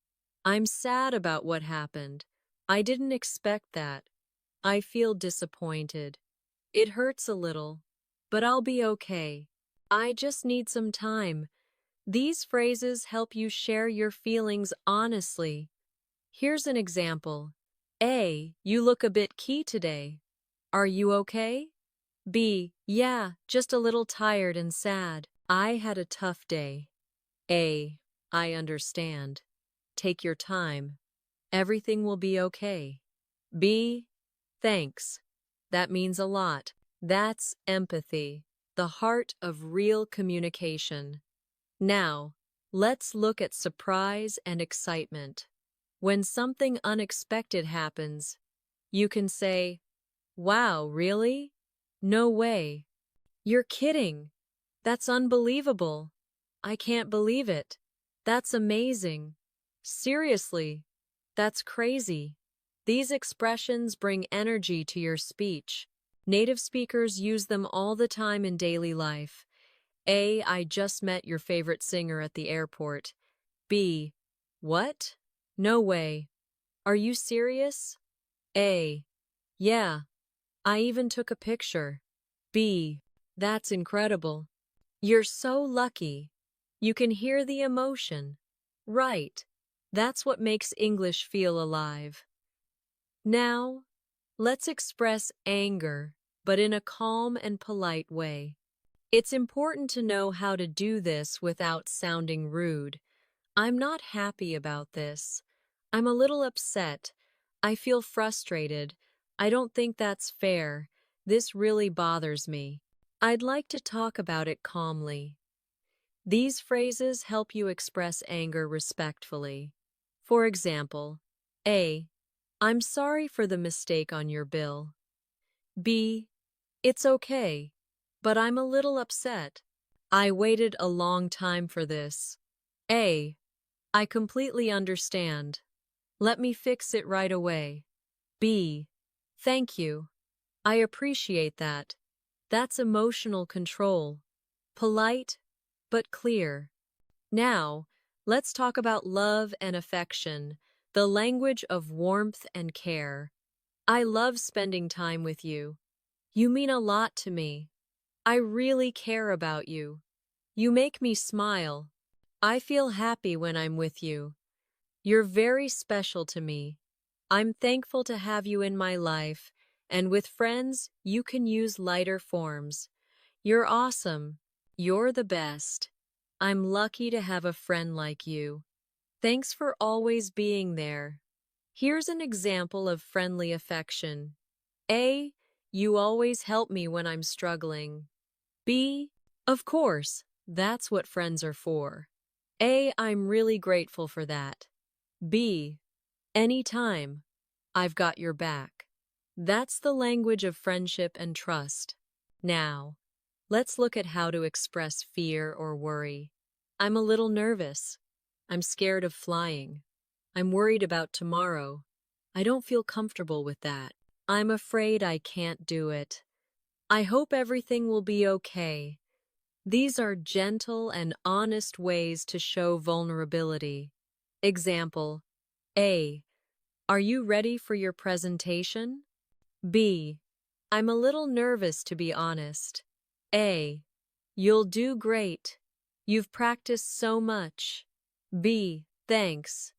I'm sad about what happened. I didn't expect that. I feel disappointed. It hurts a little, but I'll be okay. I just need some time. These phrases help you share your feelings honestly. Here's an example. A. You look a bit key today. Are you okay? B. Yeah, just a little tired and sad. I had a tough day. A. I understand. Take your time. Everything will be okay. B. Thanks. That means a lot. That's empathy, the heart of real communication. Now, let's look at surprise and excitement. When something unexpected happens, you can say, "Wow, really? No way. You're kidding. That's unbelievable. I can't believe it. That's amazing. Seriously, that's crazy." These expressions bring energy to your speech. Native speakers use them all the time in daily life. A. I just met your favorite singer at the airport. B. What? No way. Are you serious? A. Yeah. I even took a picture. B. That's incredible. You're so lucky. You can hear the emotion. Right. That's what makes English feel alive. Now, let's express anger, but in a calm and polite way. It's important to know how to do this without sounding rude. "I'm not happy about this. I'm a little upset. I feel frustrated. I don't think that's fair. This really bothers me. I'd like to talk about it calmly." These phrases help you express anger respectfully. For example, A. I'm sorry for the mistake on your bill. B. It's okay, but I'm a little upset. I waited a long time for this. A. I completely understand. Let me fix it right away. B. Thank you. I appreciate that. That's emotional control. Polite, but clear. Now, let's talk about love and affection, the language of warmth and care. I love spending time with you. You mean a lot to me. I really care about you. You make me smile. I feel happy when I'm with you. You're very special to me. I'm thankful to have you in my life, and with friends, you can use lighter forms. You're awesome. You're the best. I'm lucky to have a friend like you. Thanks for always being there. Here's an example of friendly affection. A. You always help me when I'm struggling. B. Of course, that's what friends are for. A. I'm really grateful for that. B. Anytime. I've got your back. That's the language of friendship and trust. Now, let's look at how to express fear or worry. I'm a little nervous. I'm scared of flying. I'm worried about tomorrow. I don't feel comfortable with that. I'm afraid I can't do it. I hope everything will be okay. These are gentle and honest ways to show vulnerability. Example: A. Are you ready for your presentation? B. I'm a little nervous, to be honest. A. You'll do great. You've practiced so much. B. Thanks.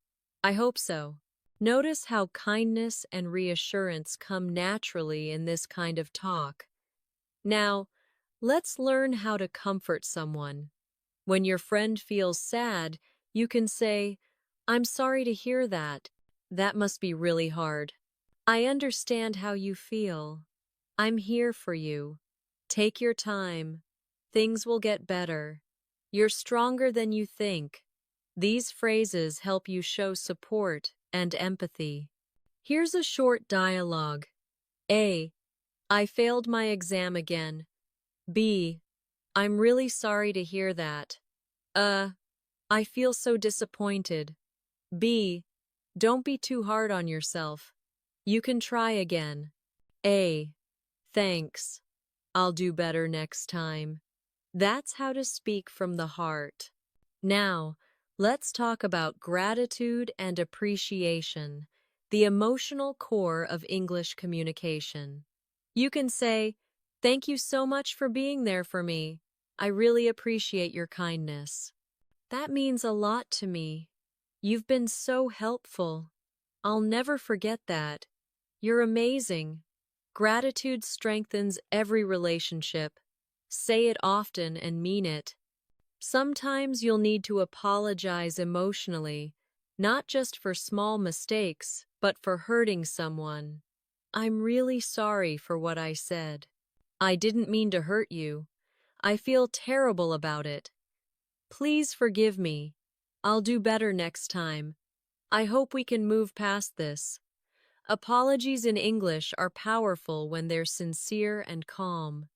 I hope so. Notice how kindness and reassurance come naturally in this kind of talk. Now, let's learn how to comfort someone. When your friend feels sad, you can say, I'm sorry to hear that. That must be really hard. I understand how you feel. I'm here for you. Take your time. Things will get better. You're stronger than you think. These phrases help you show support and empathy. Here's a short dialogue. A. I failed my exam again. B. I'm really sorry to hear that. I feel so disappointed. B. Don't be too hard on yourself. You can try again. A. Thanks. I'll do better next time. That's how to speak from the heart. Now, let's talk about gratitude and appreciation, the emotional core of English communication. You can say, thank you so much for being there for me. I really appreciate your kindness. That means a lot to me. You've been so helpful. I'll never forget that. You're amazing. Gratitude strengthens every relationship. Say it often and mean it. Sometimes you'll need to apologize emotionally, not just for small mistakes, but for hurting someone. I'm really sorry for what I said. I didn't mean to hurt you. I feel terrible about it. Please forgive me. I'll do better next time. I hope we can move past this. Apologies in English are powerful when they're sincere and calm.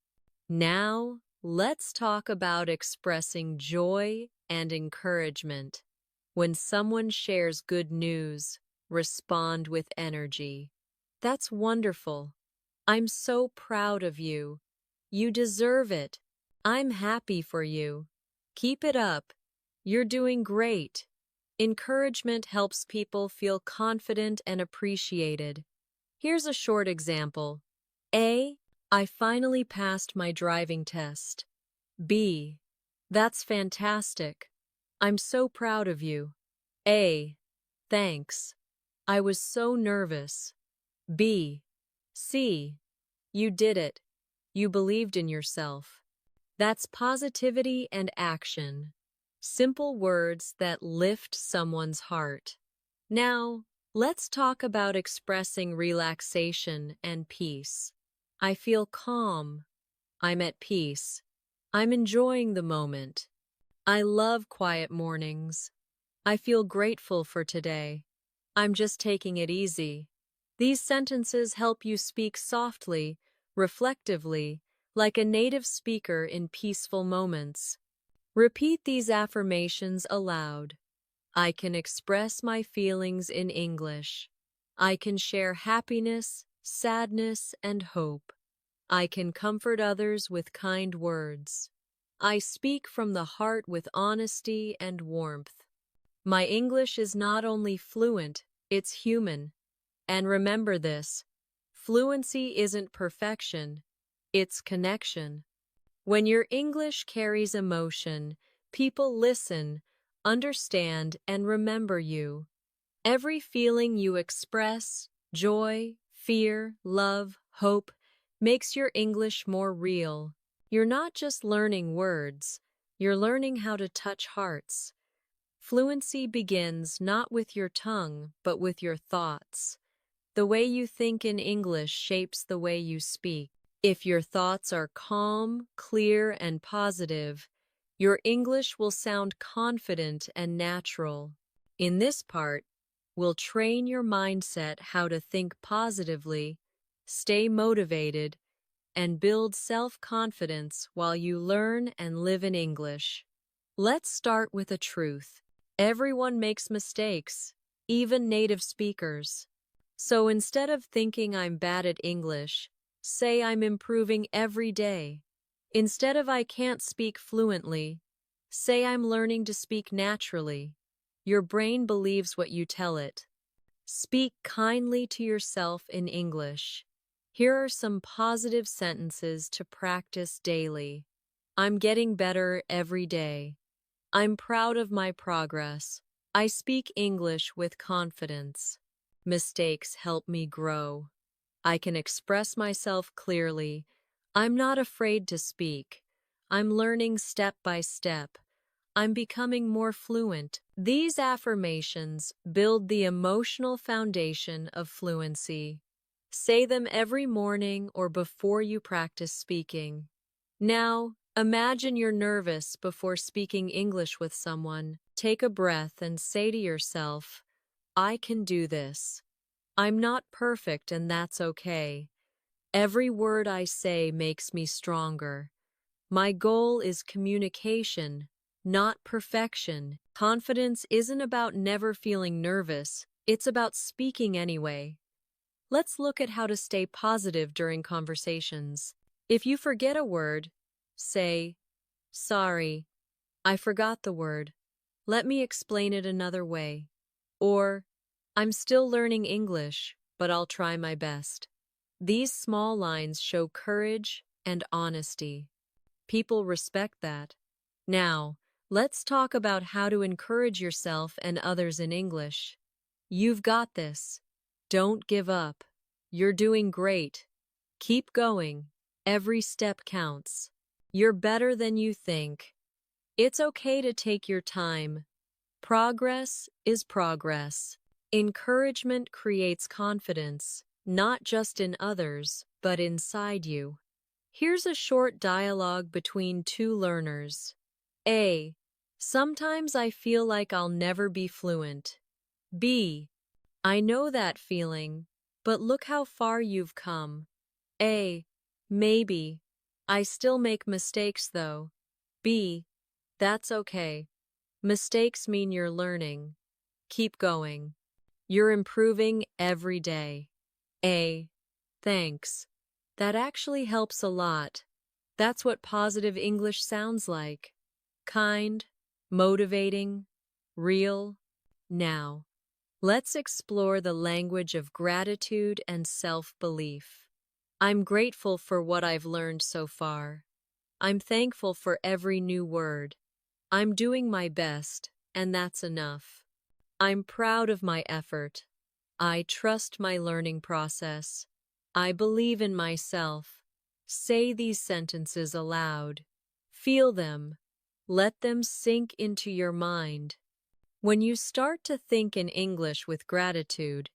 Now, let's talk about expressing joy and encouragement. When someone shares good news, respond with energy. That's wonderful. I'm so proud of you. You deserve it. I'm happy for you. Keep it up. You're doing great. Encouragement helps people feel confident and appreciated. Here's a short example. A. I finally passed my driving test. B. That's fantastic. I'm so proud of you. A. Thanks. I was so nervous. B. C. You did it. You believed in yourself. That's positivity and action. Simple words that lift someone's heart. Now, let's talk about expressing relaxation and peace. I feel calm. I'm at peace. I'm enjoying the moment. I love quiet mornings. I feel grateful for today. I'm just taking it easy. These sentences help you speak softly, reflectively, like a native speaker in peaceful moments. Repeat these affirmations aloud. I can express my feelings in English. I can share happiness, sadness, and hope. I can comfort others with kind words. I speak from the heart with honesty and warmth. My English is not only fluent, it's human. And remember this, fluency isn't perfection, it's connection. When your English carries emotion, people listen, understand, and remember you. Every feeling you express, joy, fear, love, hope, makes your English more real. You're not just learning words, you're learning how to touch hearts. Fluency begins not with your tongue, but with your thoughts. The way you think in English shapes the way you speak. If your thoughts are calm, clear, and positive, your English will sound confident and natural. In this part, we'll train your mindset how to think positively, stay motivated, and build self-confidence while you learn and live in English. Let's start with a truth. Everyone makes mistakes, even native speakers. So instead of thinking I'm bad at English, say I'm improving every day. Instead of I can't speak fluently, say I'm learning to speak naturally. Your brain believes what you tell it. Speak kindly to yourself in English. Here are some positive sentences to practice daily. I'm getting better every day. I'm proud of my progress. I speak English with confidence. Mistakes help me grow. I can express myself clearly. I'm not afraid to speak. I'm learning step by step. I'm becoming more fluent. These affirmations build the emotional foundation of fluency. Say them every morning or before you practice speaking. Now, imagine you're nervous before speaking English with someone. Take a breath and say to yourself, I can do this. I'm not perfect and that's okay. Every word I say makes me stronger. My goal is communication, not perfection. Confidence isn't about never feeling nervous, it's about speaking anyway. Let's look at how to stay positive during conversations. If you forget a word, say, sorry, I forgot the word. Let me explain it another way. Or, I'm still learning English, but I'll try my best. These small lines show courage and honesty. People respect that. Now, let's talk about how to encourage yourself and others in English. You've got this. Don't give up. You're doing great. Keep going. Every step counts. You're better than you think. It's okay to take your time. Progress is progress. Encouragement creates confidence, not just in others, but inside you. Here's a short dialogue between two learners. A. Sometimes I feel like I'll never be fluent. B. I know that feeling, but look how far you've come. A. Maybe. I still make mistakes though. B. That's okay. Mistakes mean you're learning. Keep going. You're improving every day. A. Thanks. That actually helps a lot. That's what positive English sounds like. Kind, motivating, real. Now, let's explore the language of gratitude and self-belief. I'm grateful for what I've learned so far. I'm thankful for every new word. I'm doing my best, and that's enough. I'm proud of my effort. I trust my learning process. I believe in myself. Say these sentences aloud. Feel them. Let them sink into your mind. When you start to think in English with gratitude,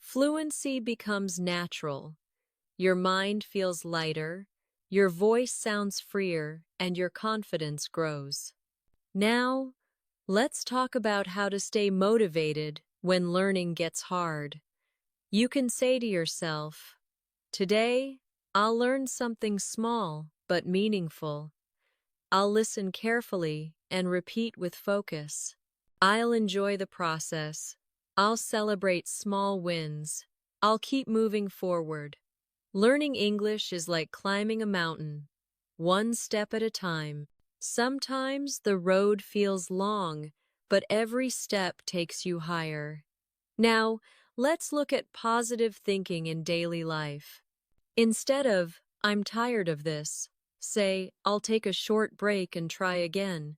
fluency becomes natural. Your mind feels lighter, your voice sounds freer, and your confidence grows. Now, let's talk about how to stay motivated when learning gets hard. You can say to yourself, today, I'll learn something small but meaningful. I'll listen carefully and repeat with focus. I'll enjoy the process. I'll celebrate small wins. I'll keep moving forward. Learning English is like climbing a mountain, one step at a time. Sometimes the road feels long, but every step takes you higher. Now, let's look at positive thinking in daily life. Instead of, I'm tired of this, say, I'll take a short break and try again.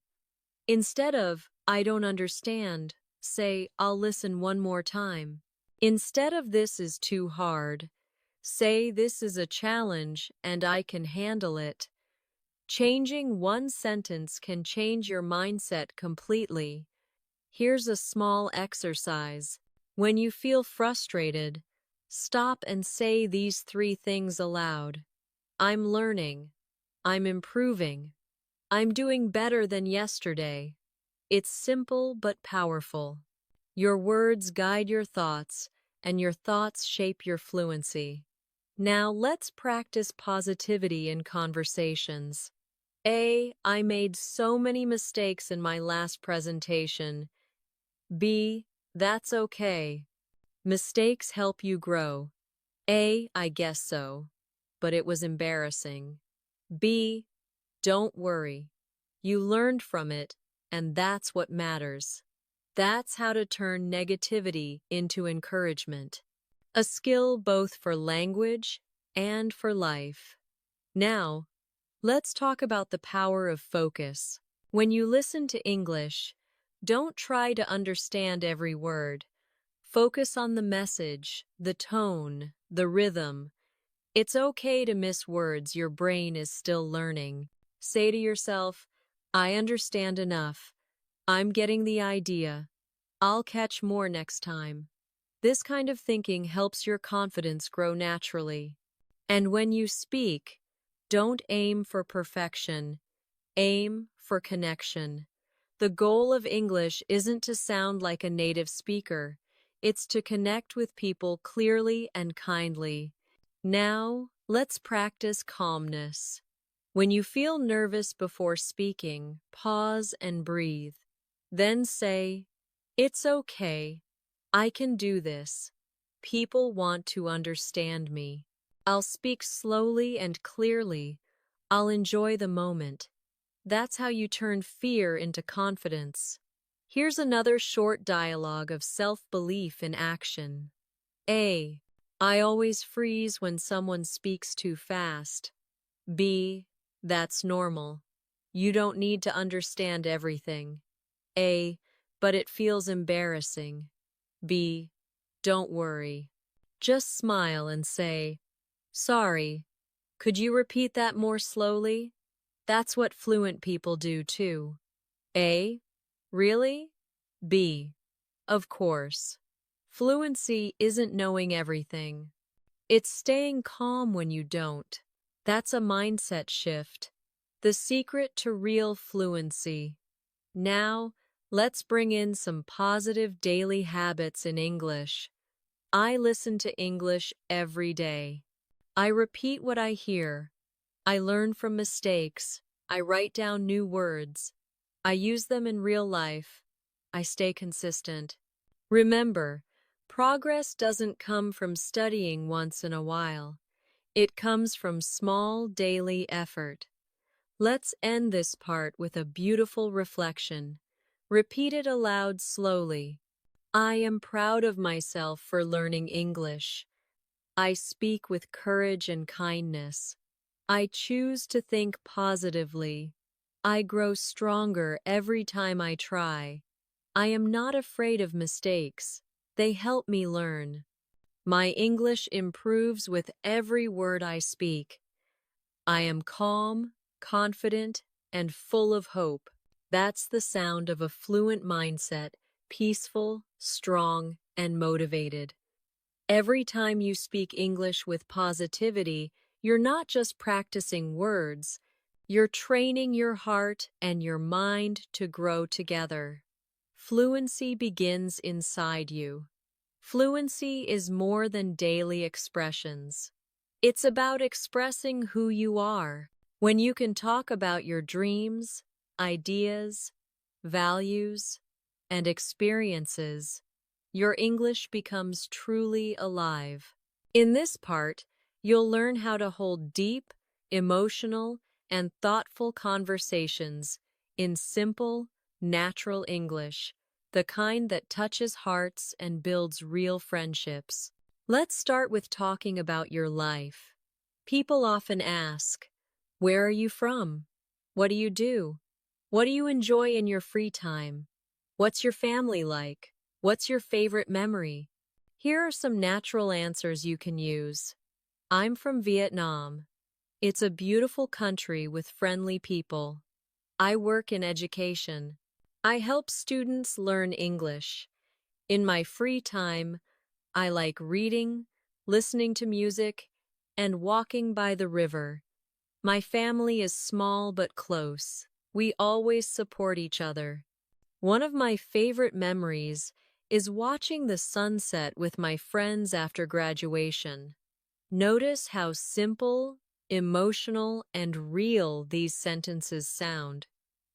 Instead of, I don't understand, say, I'll listen one more time. Instead of this is too hard, say this is a challenge and I can handle it. Changing one sentence can change your mindset completely. Here's a small exercise. When you feel frustrated, stop and say these 3 things aloud. I'm learning. I'm improving. I'm doing better than yesterday. It's simple but powerful. Your words guide your thoughts, and your thoughts shape your fluency. Now let's practice positivity in conversations. A. I made so many mistakes in my last presentation. B. That's okay. Mistakes help you grow. A. I guess so, but it was embarrassing. B. Don't worry. You learned from it, and that's what matters. That's how to turn negativity into encouragement. A skill both for language and for life. Now, let's talk about the power of focus. When you listen to English, don't try to understand every word. Focus on the message, the tone, the rhythm. It's okay to miss words your brain is still learning. Say to yourself, I understand enough. I'm getting the idea. I'll catch more next time. This kind of thinking helps your confidence grow naturally. And when you speak, don't aim for perfection. Aim for connection. The goal of English isn't to sound like a native speaker. It's to connect with people clearly and kindly. Now, let's practice calmness. When you feel nervous before speaking, pause and breathe. Then say, it's okay. I can do this. People want to understand me. I'll speak slowly and clearly. I'll enjoy the moment. That's how you turn fear into confidence. Here's another short dialogue of self-belief in action. A. I always freeze when someone speaks too fast. B. That's normal. You don't need to understand everything. A. But it feels embarrassing. B. Don't worry. Just smile and say, sorry. Could you repeat that more slowly? That's what fluent people do too. A. Really? B. Of course. Fluency isn't knowing everything. It's staying calm when you don't. That's a mindset shift. The secret to real fluency. Now, let's bring in some positive daily habits in English. I listen to English every day. I repeat what I hear. I learn from mistakes. I write down new words. I use them in real life. I stay consistent. Remember, progress doesn't come from studying once in a while. It comes from small daily effort. Let's end this part with a beautiful reflection. Repeat it aloud slowly. I am proud of myself for learning English. I speak with courage and kindness. I choose to think positively. I grow stronger every time I try. I am not afraid of mistakes. They help me learn. My English improves with every word I speak. I am calm, confident, and full of hope. That's the sound of a fluent mindset, peaceful, strong, and motivated. Every time you speak English with positivity, you're not just practicing words, you're training your heart and your mind to grow together. Fluency begins inside you. Fluency is more than daily expressions. It's about expressing who you are. When you can talk about your dreams, ideas, values, and experiences, your English becomes truly alive. In this part, you'll learn how to hold deep, emotional, and thoughtful conversations in simple, natural English, the kind that touches hearts and builds real friendships. Let's start with talking about your life. People often ask, where are you from? What do you do? What do you enjoy in your free time? What's your family like? What's your favorite memory? Here are some natural answers you can use. I'm from Vietnam. It's a beautiful country with friendly people. I work in education. I help students learn English. In my free time, I like reading, listening to music, and walking by the river. My family is small but close. We always support each other. One of my favorite memories is watching the sunset with my friends after graduation. Notice how simple, emotional, and real these sentences sound.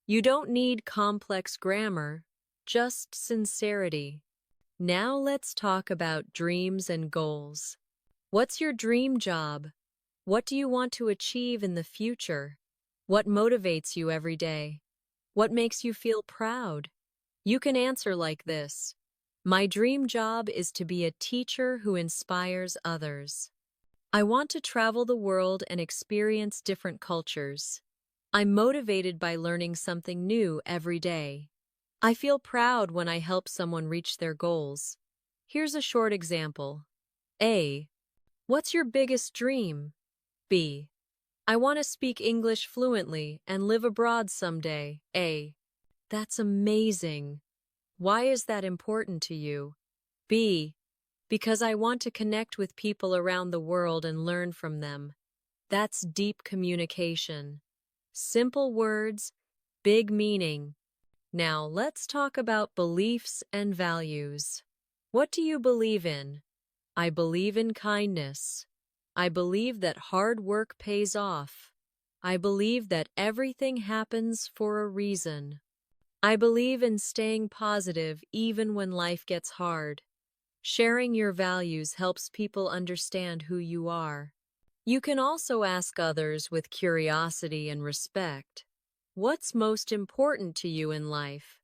You don't need complex grammar, just sincerity. Now let's talk about dreams and goals. What's your dream job? What do you want to achieve in the future? What motivates you every day? What makes you feel proud? You can answer like this. My dream job is to be a teacher who inspires others. I want to travel the world and experience different cultures. I'm motivated by learning something new every day. I feel proud when I help someone reach their goals. Here's a short example. A. What's your biggest dream? B. I want to speak English fluently and live abroad someday. A. That's amazing. Why is that important to you? B. Because I want to connect with people around the world and learn from them. That's deep communication. Simple words, big meaning. Now let's talk about beliefs and values. What do you believe in? I believe in kindness. I believe that hard work pays off. I believe that everything happens for a reason. I believe in staying positive even when life gets hard. Sharing your values helps people understand who you are. You can also ask others with curiosity and respect. What's most important to you in life?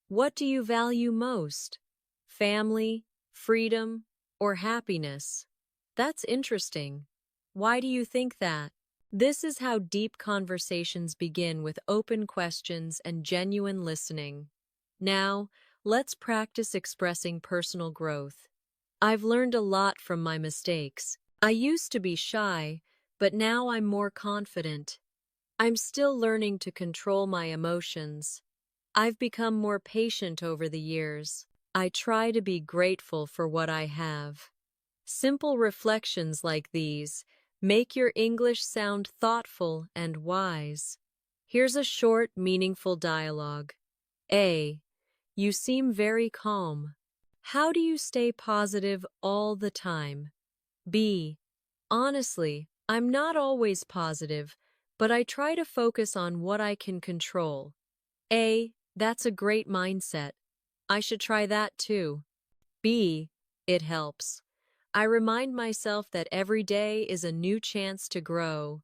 What do you value most? Family, freedom, or happiness? That's interesting. Why do you think that? This is how deep conversations begin, with open questions and genuine listening. Now, let's practice expressing personal growth. I've learned a lot from my mistakes. I used to be shy, but now I'm more confident. I'm still learning to control my emotions. I've become more patient over the years. I try to be grateful for what I have. Simple reflections like these make your English sound thoughtful and wise. Here's a short, meaningful dialogue. A. You seem very calm. How do you stay positive all the time? B. Honestly, I'm not always positive, but I try to focus on what I can control. A. That's a great mindset. I should try that too. B. It helps. I remind myself that every day is a new chance to grow.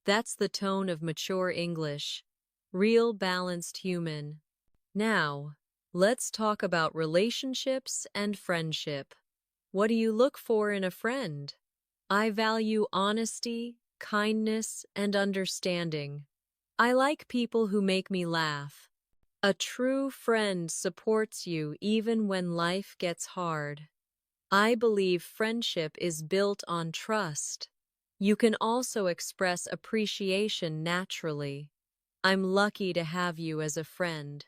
That's the tone of mature English. Real, balanced human. Now, let's talk about relationships and friendship. What do you look for in a friend? I value honesty, kindness, and understanding. I like people who make me laugh. A true friend supports you even when life gets hard. I believe friendship is built on trust. You can also express appreciation naturally. I'm lucky to have you as a friend.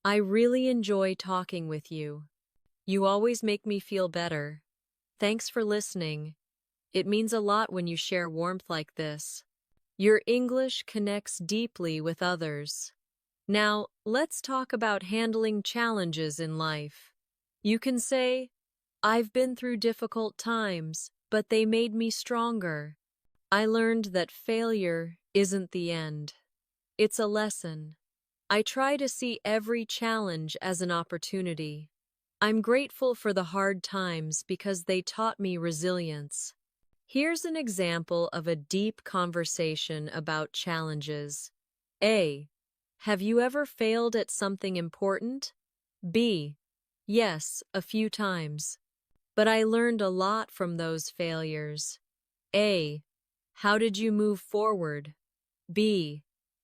I really enjoy talking with you. You always make me feel better. Thanks for listening. It means a lot when you share warmth like this. Your English connects deeply with others. Now, let's talk about handling challenges in life. You can say, I've been through difficult times, but they made me stronger. I learned that failure isn't the end. It's a lesson. I try to see every challenge as an opportunity. I'm grateful for the hard times because they taught me resilience. Here's an example of a deep conversation about challenges. A. Have you ever failed at something important? B. Yes, a few times. But I learned a lot from those failures. A. How did you move forward? B.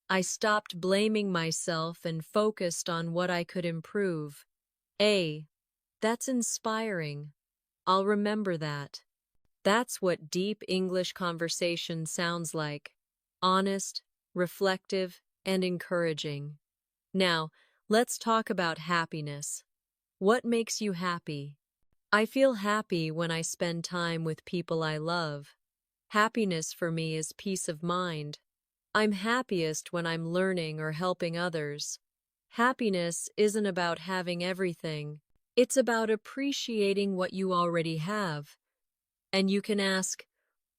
I stopped blaming myself and focused on what I could improve. A. That's inspiring. I'll remember that. That's what deep English conversation sounds like. Honest, reflective, and encouraging. Now, let's talk about happiness. What makes you happy? I feel happy when I spend time with people I love. Happiness for me is peace of mind. I'm happiest when I'm learning or helping others. Happiness isn't about having everything. It's about appreciating what you already have. And you can ask,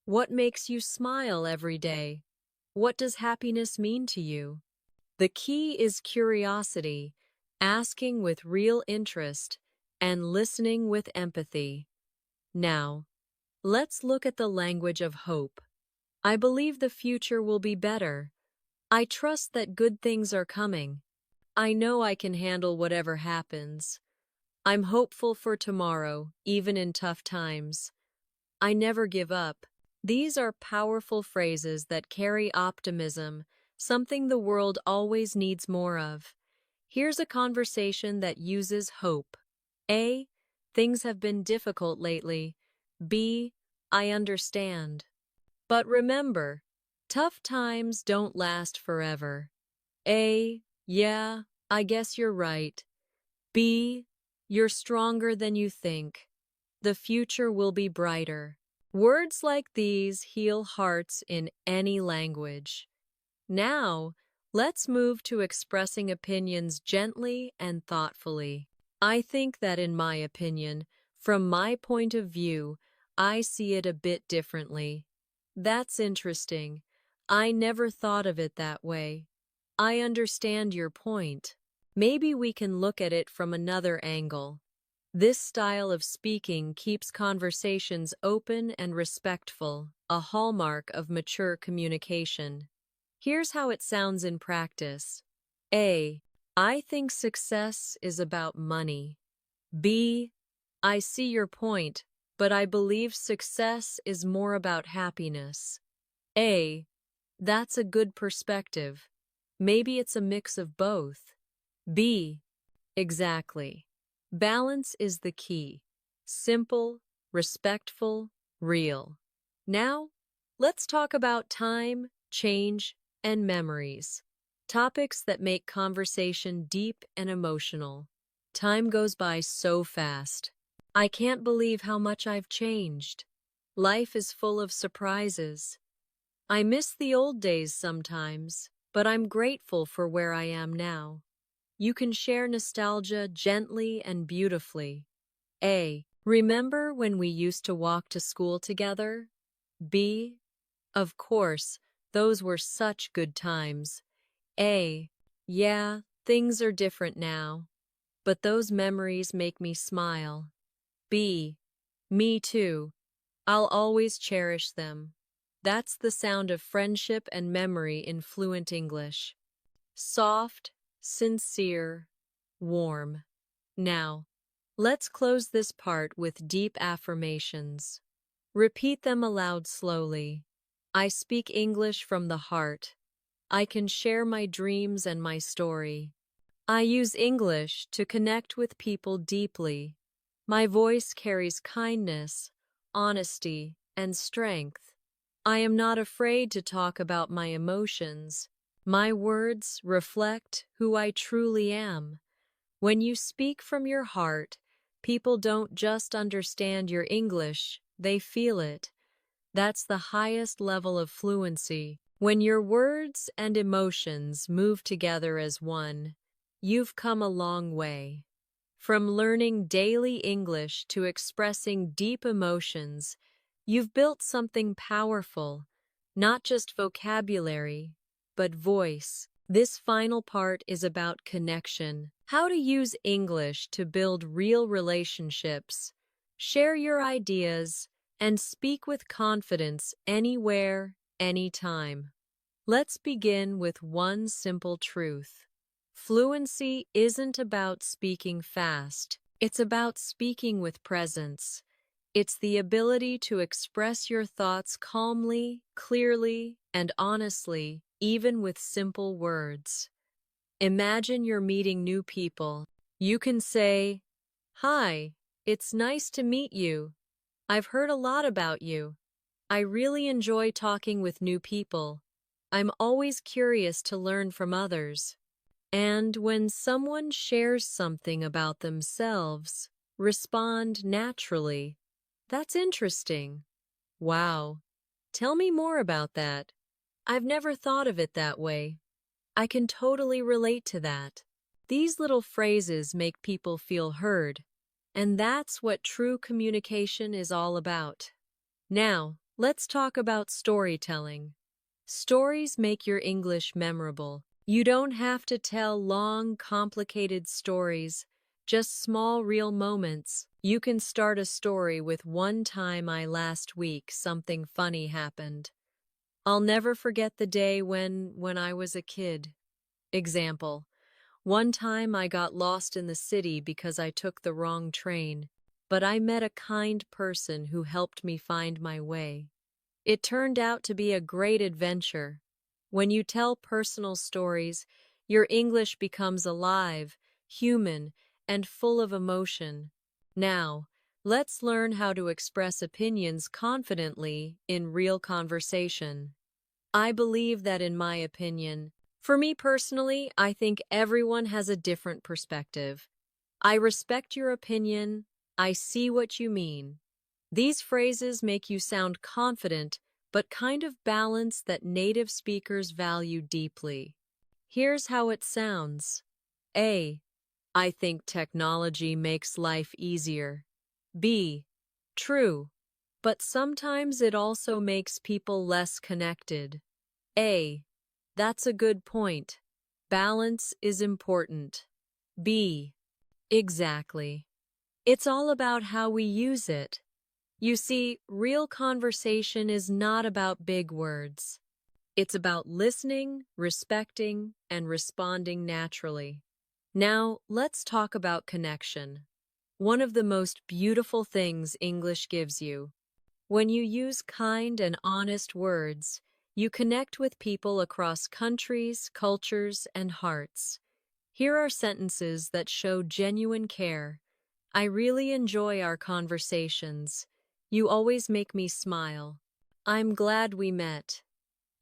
what makes you smile every day? What does happiness mean to you? The key is curiosity, asking with real interest, and listening with empathy. Now, let's look at the language of hope. I believe the future will be better. I trust that good things are coming. I know I can handle whatever happens. I'm hopeful for tomorrow, even in tough times. I never give up. These are powerful phrases that carry optimism, something the world always needs more of. Here's a conversation that uses hope. A. Things have been difficult lately. B. I understand. But remember, tough times don't last forever. A. Yeah, I guess you're right. B. You're stronger than you think. The future will be brighter. Words like these heal hearts in any language. Now, let's move to expressing opinions gently and thoughtfully. I think that in my opinion, from my point of view, I see it a bit differently. That's interesting. I never thought of it that way. I understand your point. Maybe we can look at it from another angle. This style of speaking keeps conversations open and respectful, a hallmark of mature communication. Here's how it sounds in practice. A. I think success is about money. B. I see your point, but I believe success is more about happiness. A. That's a good perspective. Maybe it's a mix of both. B. Exactly. Balance is the key. Simple, respectful, real. Now, let's talk about time, change, and memories. Topics that make conversation deep and emotional. Time goes by so fast. I can't believe how much I've changed. Life is full of surprises. I miss the old days sometimes, but I'm grateful for where I am now. You can share nostalgia gently and beautifully. A. Remember when we used to walk to school together? B. Of course, those were such good times. A. Yeah, things are different now, but those memories make me smile. B. Me too. I'll always cherish them. That's the sound of friendship and memory in fluent English. Soft, sincere, warm. Now, let's close this part with deep affirmations. Repeat them aloud slowly. I speak English from the heart. I can share my dreams and my story. I use English to connect with people deeply. My voice carries kindness, honesty, and strength. I am not afraid to talk about my emotions. My words reflect who I truly am. When you speak from your heart, people don't just understand your English, they feel it. That's the highest level of fluency. When your words and emotions move together as one, you've come a long way. From learning daily English to expressing deep emotions, you've built something powerful, not just vocabulary, but voice. This final part is about connection. How to use English to build real relationships. Share your ideas, and speak with confidence anywhere, anytime. Let's begin with one simple truth. Fluency isn't about speaking fast. It's about speaking with presence. It's the ability to express your thoughts calmly, clearly, and honestly, even with simple words. Imagine you're meeting new people. You can say, "Hi, it's nice to meet you. I've heard a lot about you. I really enjoy talking with new people. I'm always curious to learn from others." And when someone shares something about themselves, respond naturally. "That's interesting. Wow. Tell me more about that. I've never thought of it that way. I can totally relate to that." These little phrases make people feel heard, and that's what true communication is all about. Now, let's talk about storytelling. Stories make your English memorable. You don't have to tell long, complicated stories, just small, real moments. You can start a story with "One time last week something funny happened. I'll never forget the day when I was a kid." Example: "One time I got lost in the city because I took the wrong train, but I met a kind person who helped me find my way. It turned out to be a great adventure." When you tell personal stories, your English becomes alive, human, and full of emotion. Now, let's learn how to express opinions confidently in real conversation. I believe that, in my opinion, for me personally, I think everyone has a different perspective. I respect your opinion. I see what you mean. These phrases make you sound confident, but kind of balanced that native speakers value deeply. Here's how it sounds. A. I think technology makes life easier. B. True, but sometimes it also makes people less connected. A. That's a good point. Balance is important. B. Exactly. It's all about how we use it. You see, real conversation is not about big words. It's about listening, respecting, and responding naturally. Now, let's talk about connection. One of the most beautiful things English gives you. When you use kind and honest words, you connect with people across countries, cultures, and hearts. Here are sentences that show genuine care. "I really enjoy our conversations. You always make me smile. I'm glad we met.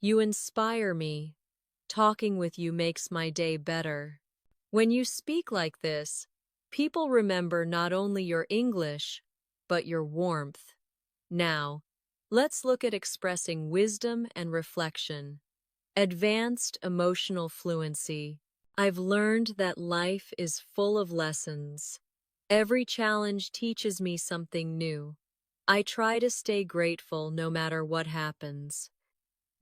You inspire me. Talking with you makes my day better." When you speak like this, people remember not only your English, but your warmth. Now, let's look at expressing wisdom and reflection. Advanced emotional fluency. I've learned that life is full of lessons. Every challenge teaches me something new. I try to stay grateful no matter what happens.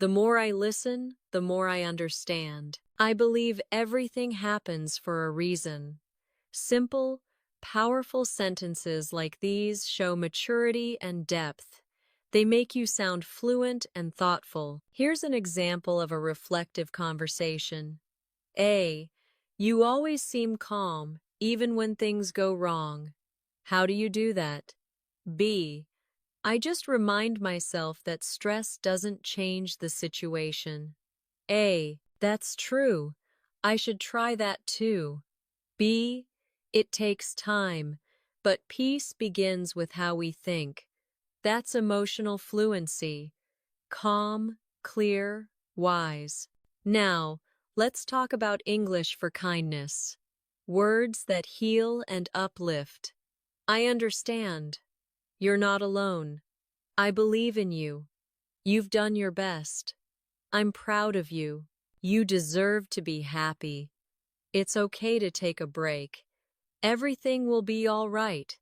The more I listen, the more I understand. I believe everything happens for a reason. Simple, powerful sentences like these show maturity and depth. They make you sound fluent and thoughtful. Here's an example of a reflective conversation. A. You always seem calm, even when things go wrong. How do you do that? B. I just remind myself that stress doesn't change the situation. A. That's true. I should try that too. B. It takes time, but peace begins with how we think. That's emotional fluency. Calm, clear, wise. Now, let's talk about English for kindness. Words that heal and uplift. I understand. You're not alone. I believe in you. You've done your best. I'm proud of you. You deserve to be happy. It's okay to take a break. Everything will be all right.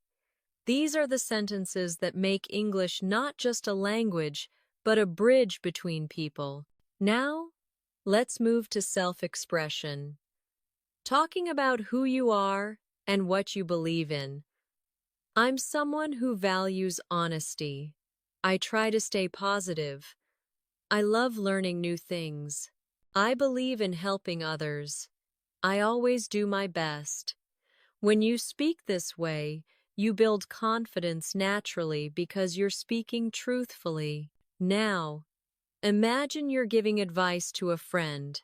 These are the sentences that make English not just a language, but a bridge between people. Now, let's move to self-expression. Talking about who you are and what you believe in. I'm someone who values honesty. I try to stay positive. I love learning new things. I believe in helping others. I always do my best. When you speak this way, you build confidence naturally because you're speaking truthfully. Now, imagine you're giving advice to a friend.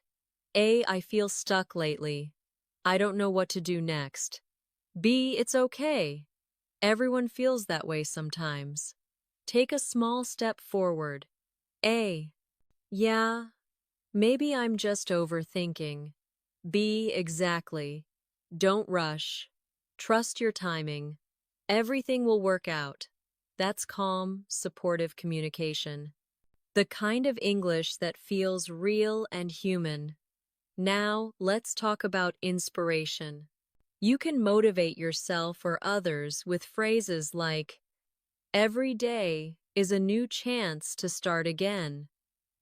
A, I feel stuck lately. I don't know what to do next. B, it's okay. Everyone feels that way sometimes. Take a small step forward. A, yeah, maybe I'm just overthinking. B, exactly. Don't rush. Trust your timing. Everything will work out. That's calm, supportive communication. The kind of English that feels real and human. Now, let's talk about inspiration. You can motivate yourself or others with phrases like, "Every day is a new chance to start again.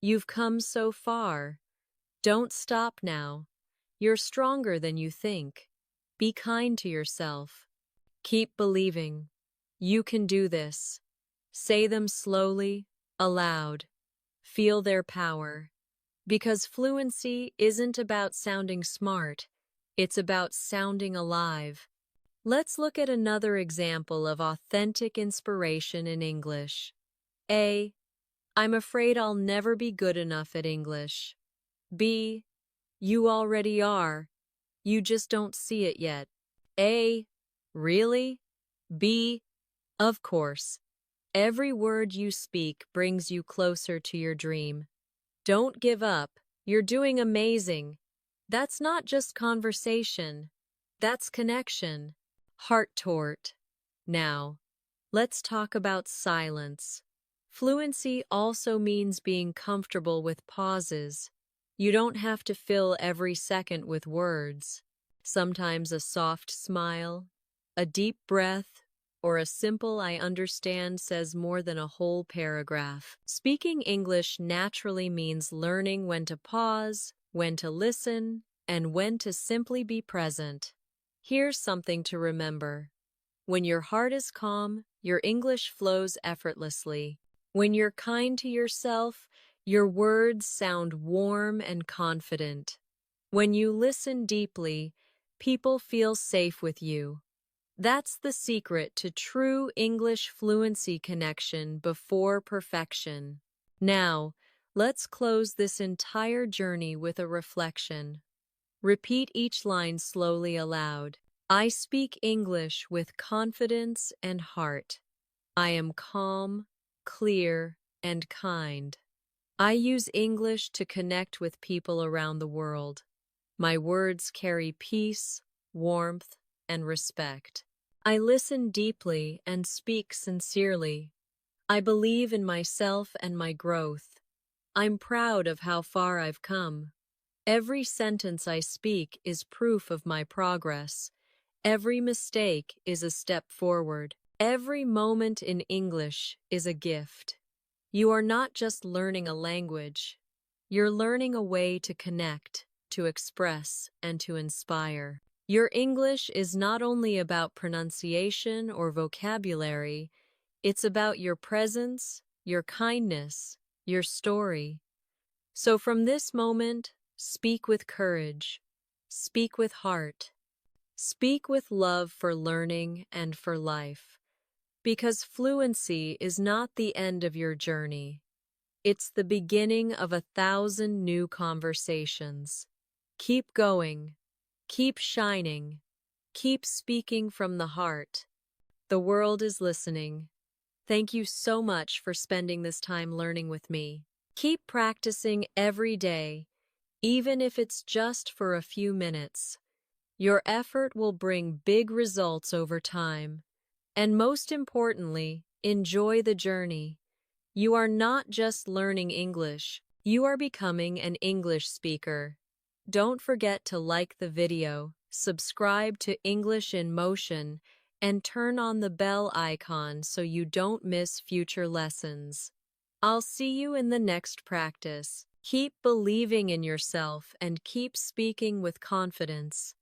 You've come so far. Don't stop now. You're stronger than you think. Be kind to yourself. Keep believing. You can do this." Say them slowly, aloud. Feel their power. Because fluency isn't about sounding smart, it's about sounding alive. Let's look at another example of authentic inspiration in English. A, I'm afraid I'll never be good enough at English. B, you already are. You just don't see it yet. A, really? B, of course. Every word you speak brings you closer to your dream. Don't give up. You're doing amazing. That's not just conversation. That's connection. Heart tort. Now, let's talk about silence. Fluency also means being comfortable with pauses. You don't have to fill every second with words. Sometimes a soft smile, a deep breath, or a simple "I understand" says more than a whole paragraph. Speaking English naturally means learning when to pause, when to listen, and when to simply be present. Here's something to remember. When your heart is calm, your English flows effortlessly. When you're kind to yourself, your words sound warm and confident. When you listen deeply, people feel safe with you. That's the secret to true English fluency connection before perfection. Now, let's close this entire journey with a reflection. Repeat each line slowly aloud. I speak English with confidence and heart. I am calm, clear, and kind. I use English to connect with people around the world. My words carry peace, warmth, and respect. I listen deeply and speak sincerely. I believe in myself and my growth. I'm proud of how far I've come. Every sentence I speak is proof of my progress. Every mistake is a step forward. Every moment in English is a gift. You are not just learning a language. You're learning a way to connect, to express, and to inspire. Your English is not only about pronunciation or vocabulary, it's about your presence, your kindness, your story. So from this moment, speak with courage, speak with heart, speak with love for learning and for life. Because fluency is not the end of your journey. It's the beginning of 1,000 new conversations. Keep going. Keep shining. Keep speaking from the heart. The world is listening. Thank you so much for spending this time learning with me. Keep practicing every day, even if it's just for a few minutes. Your effort will bring big results over time. And most importantly, enjoy the journey. You are not just learning English, you are becoming an English speaker. Don't forget to like the video, subscribe to English in Motion, and turn on the bell icon so you don't miss future lessons. I'll see you in the next practice. Keep believing in yourself and keep speaking with confidence.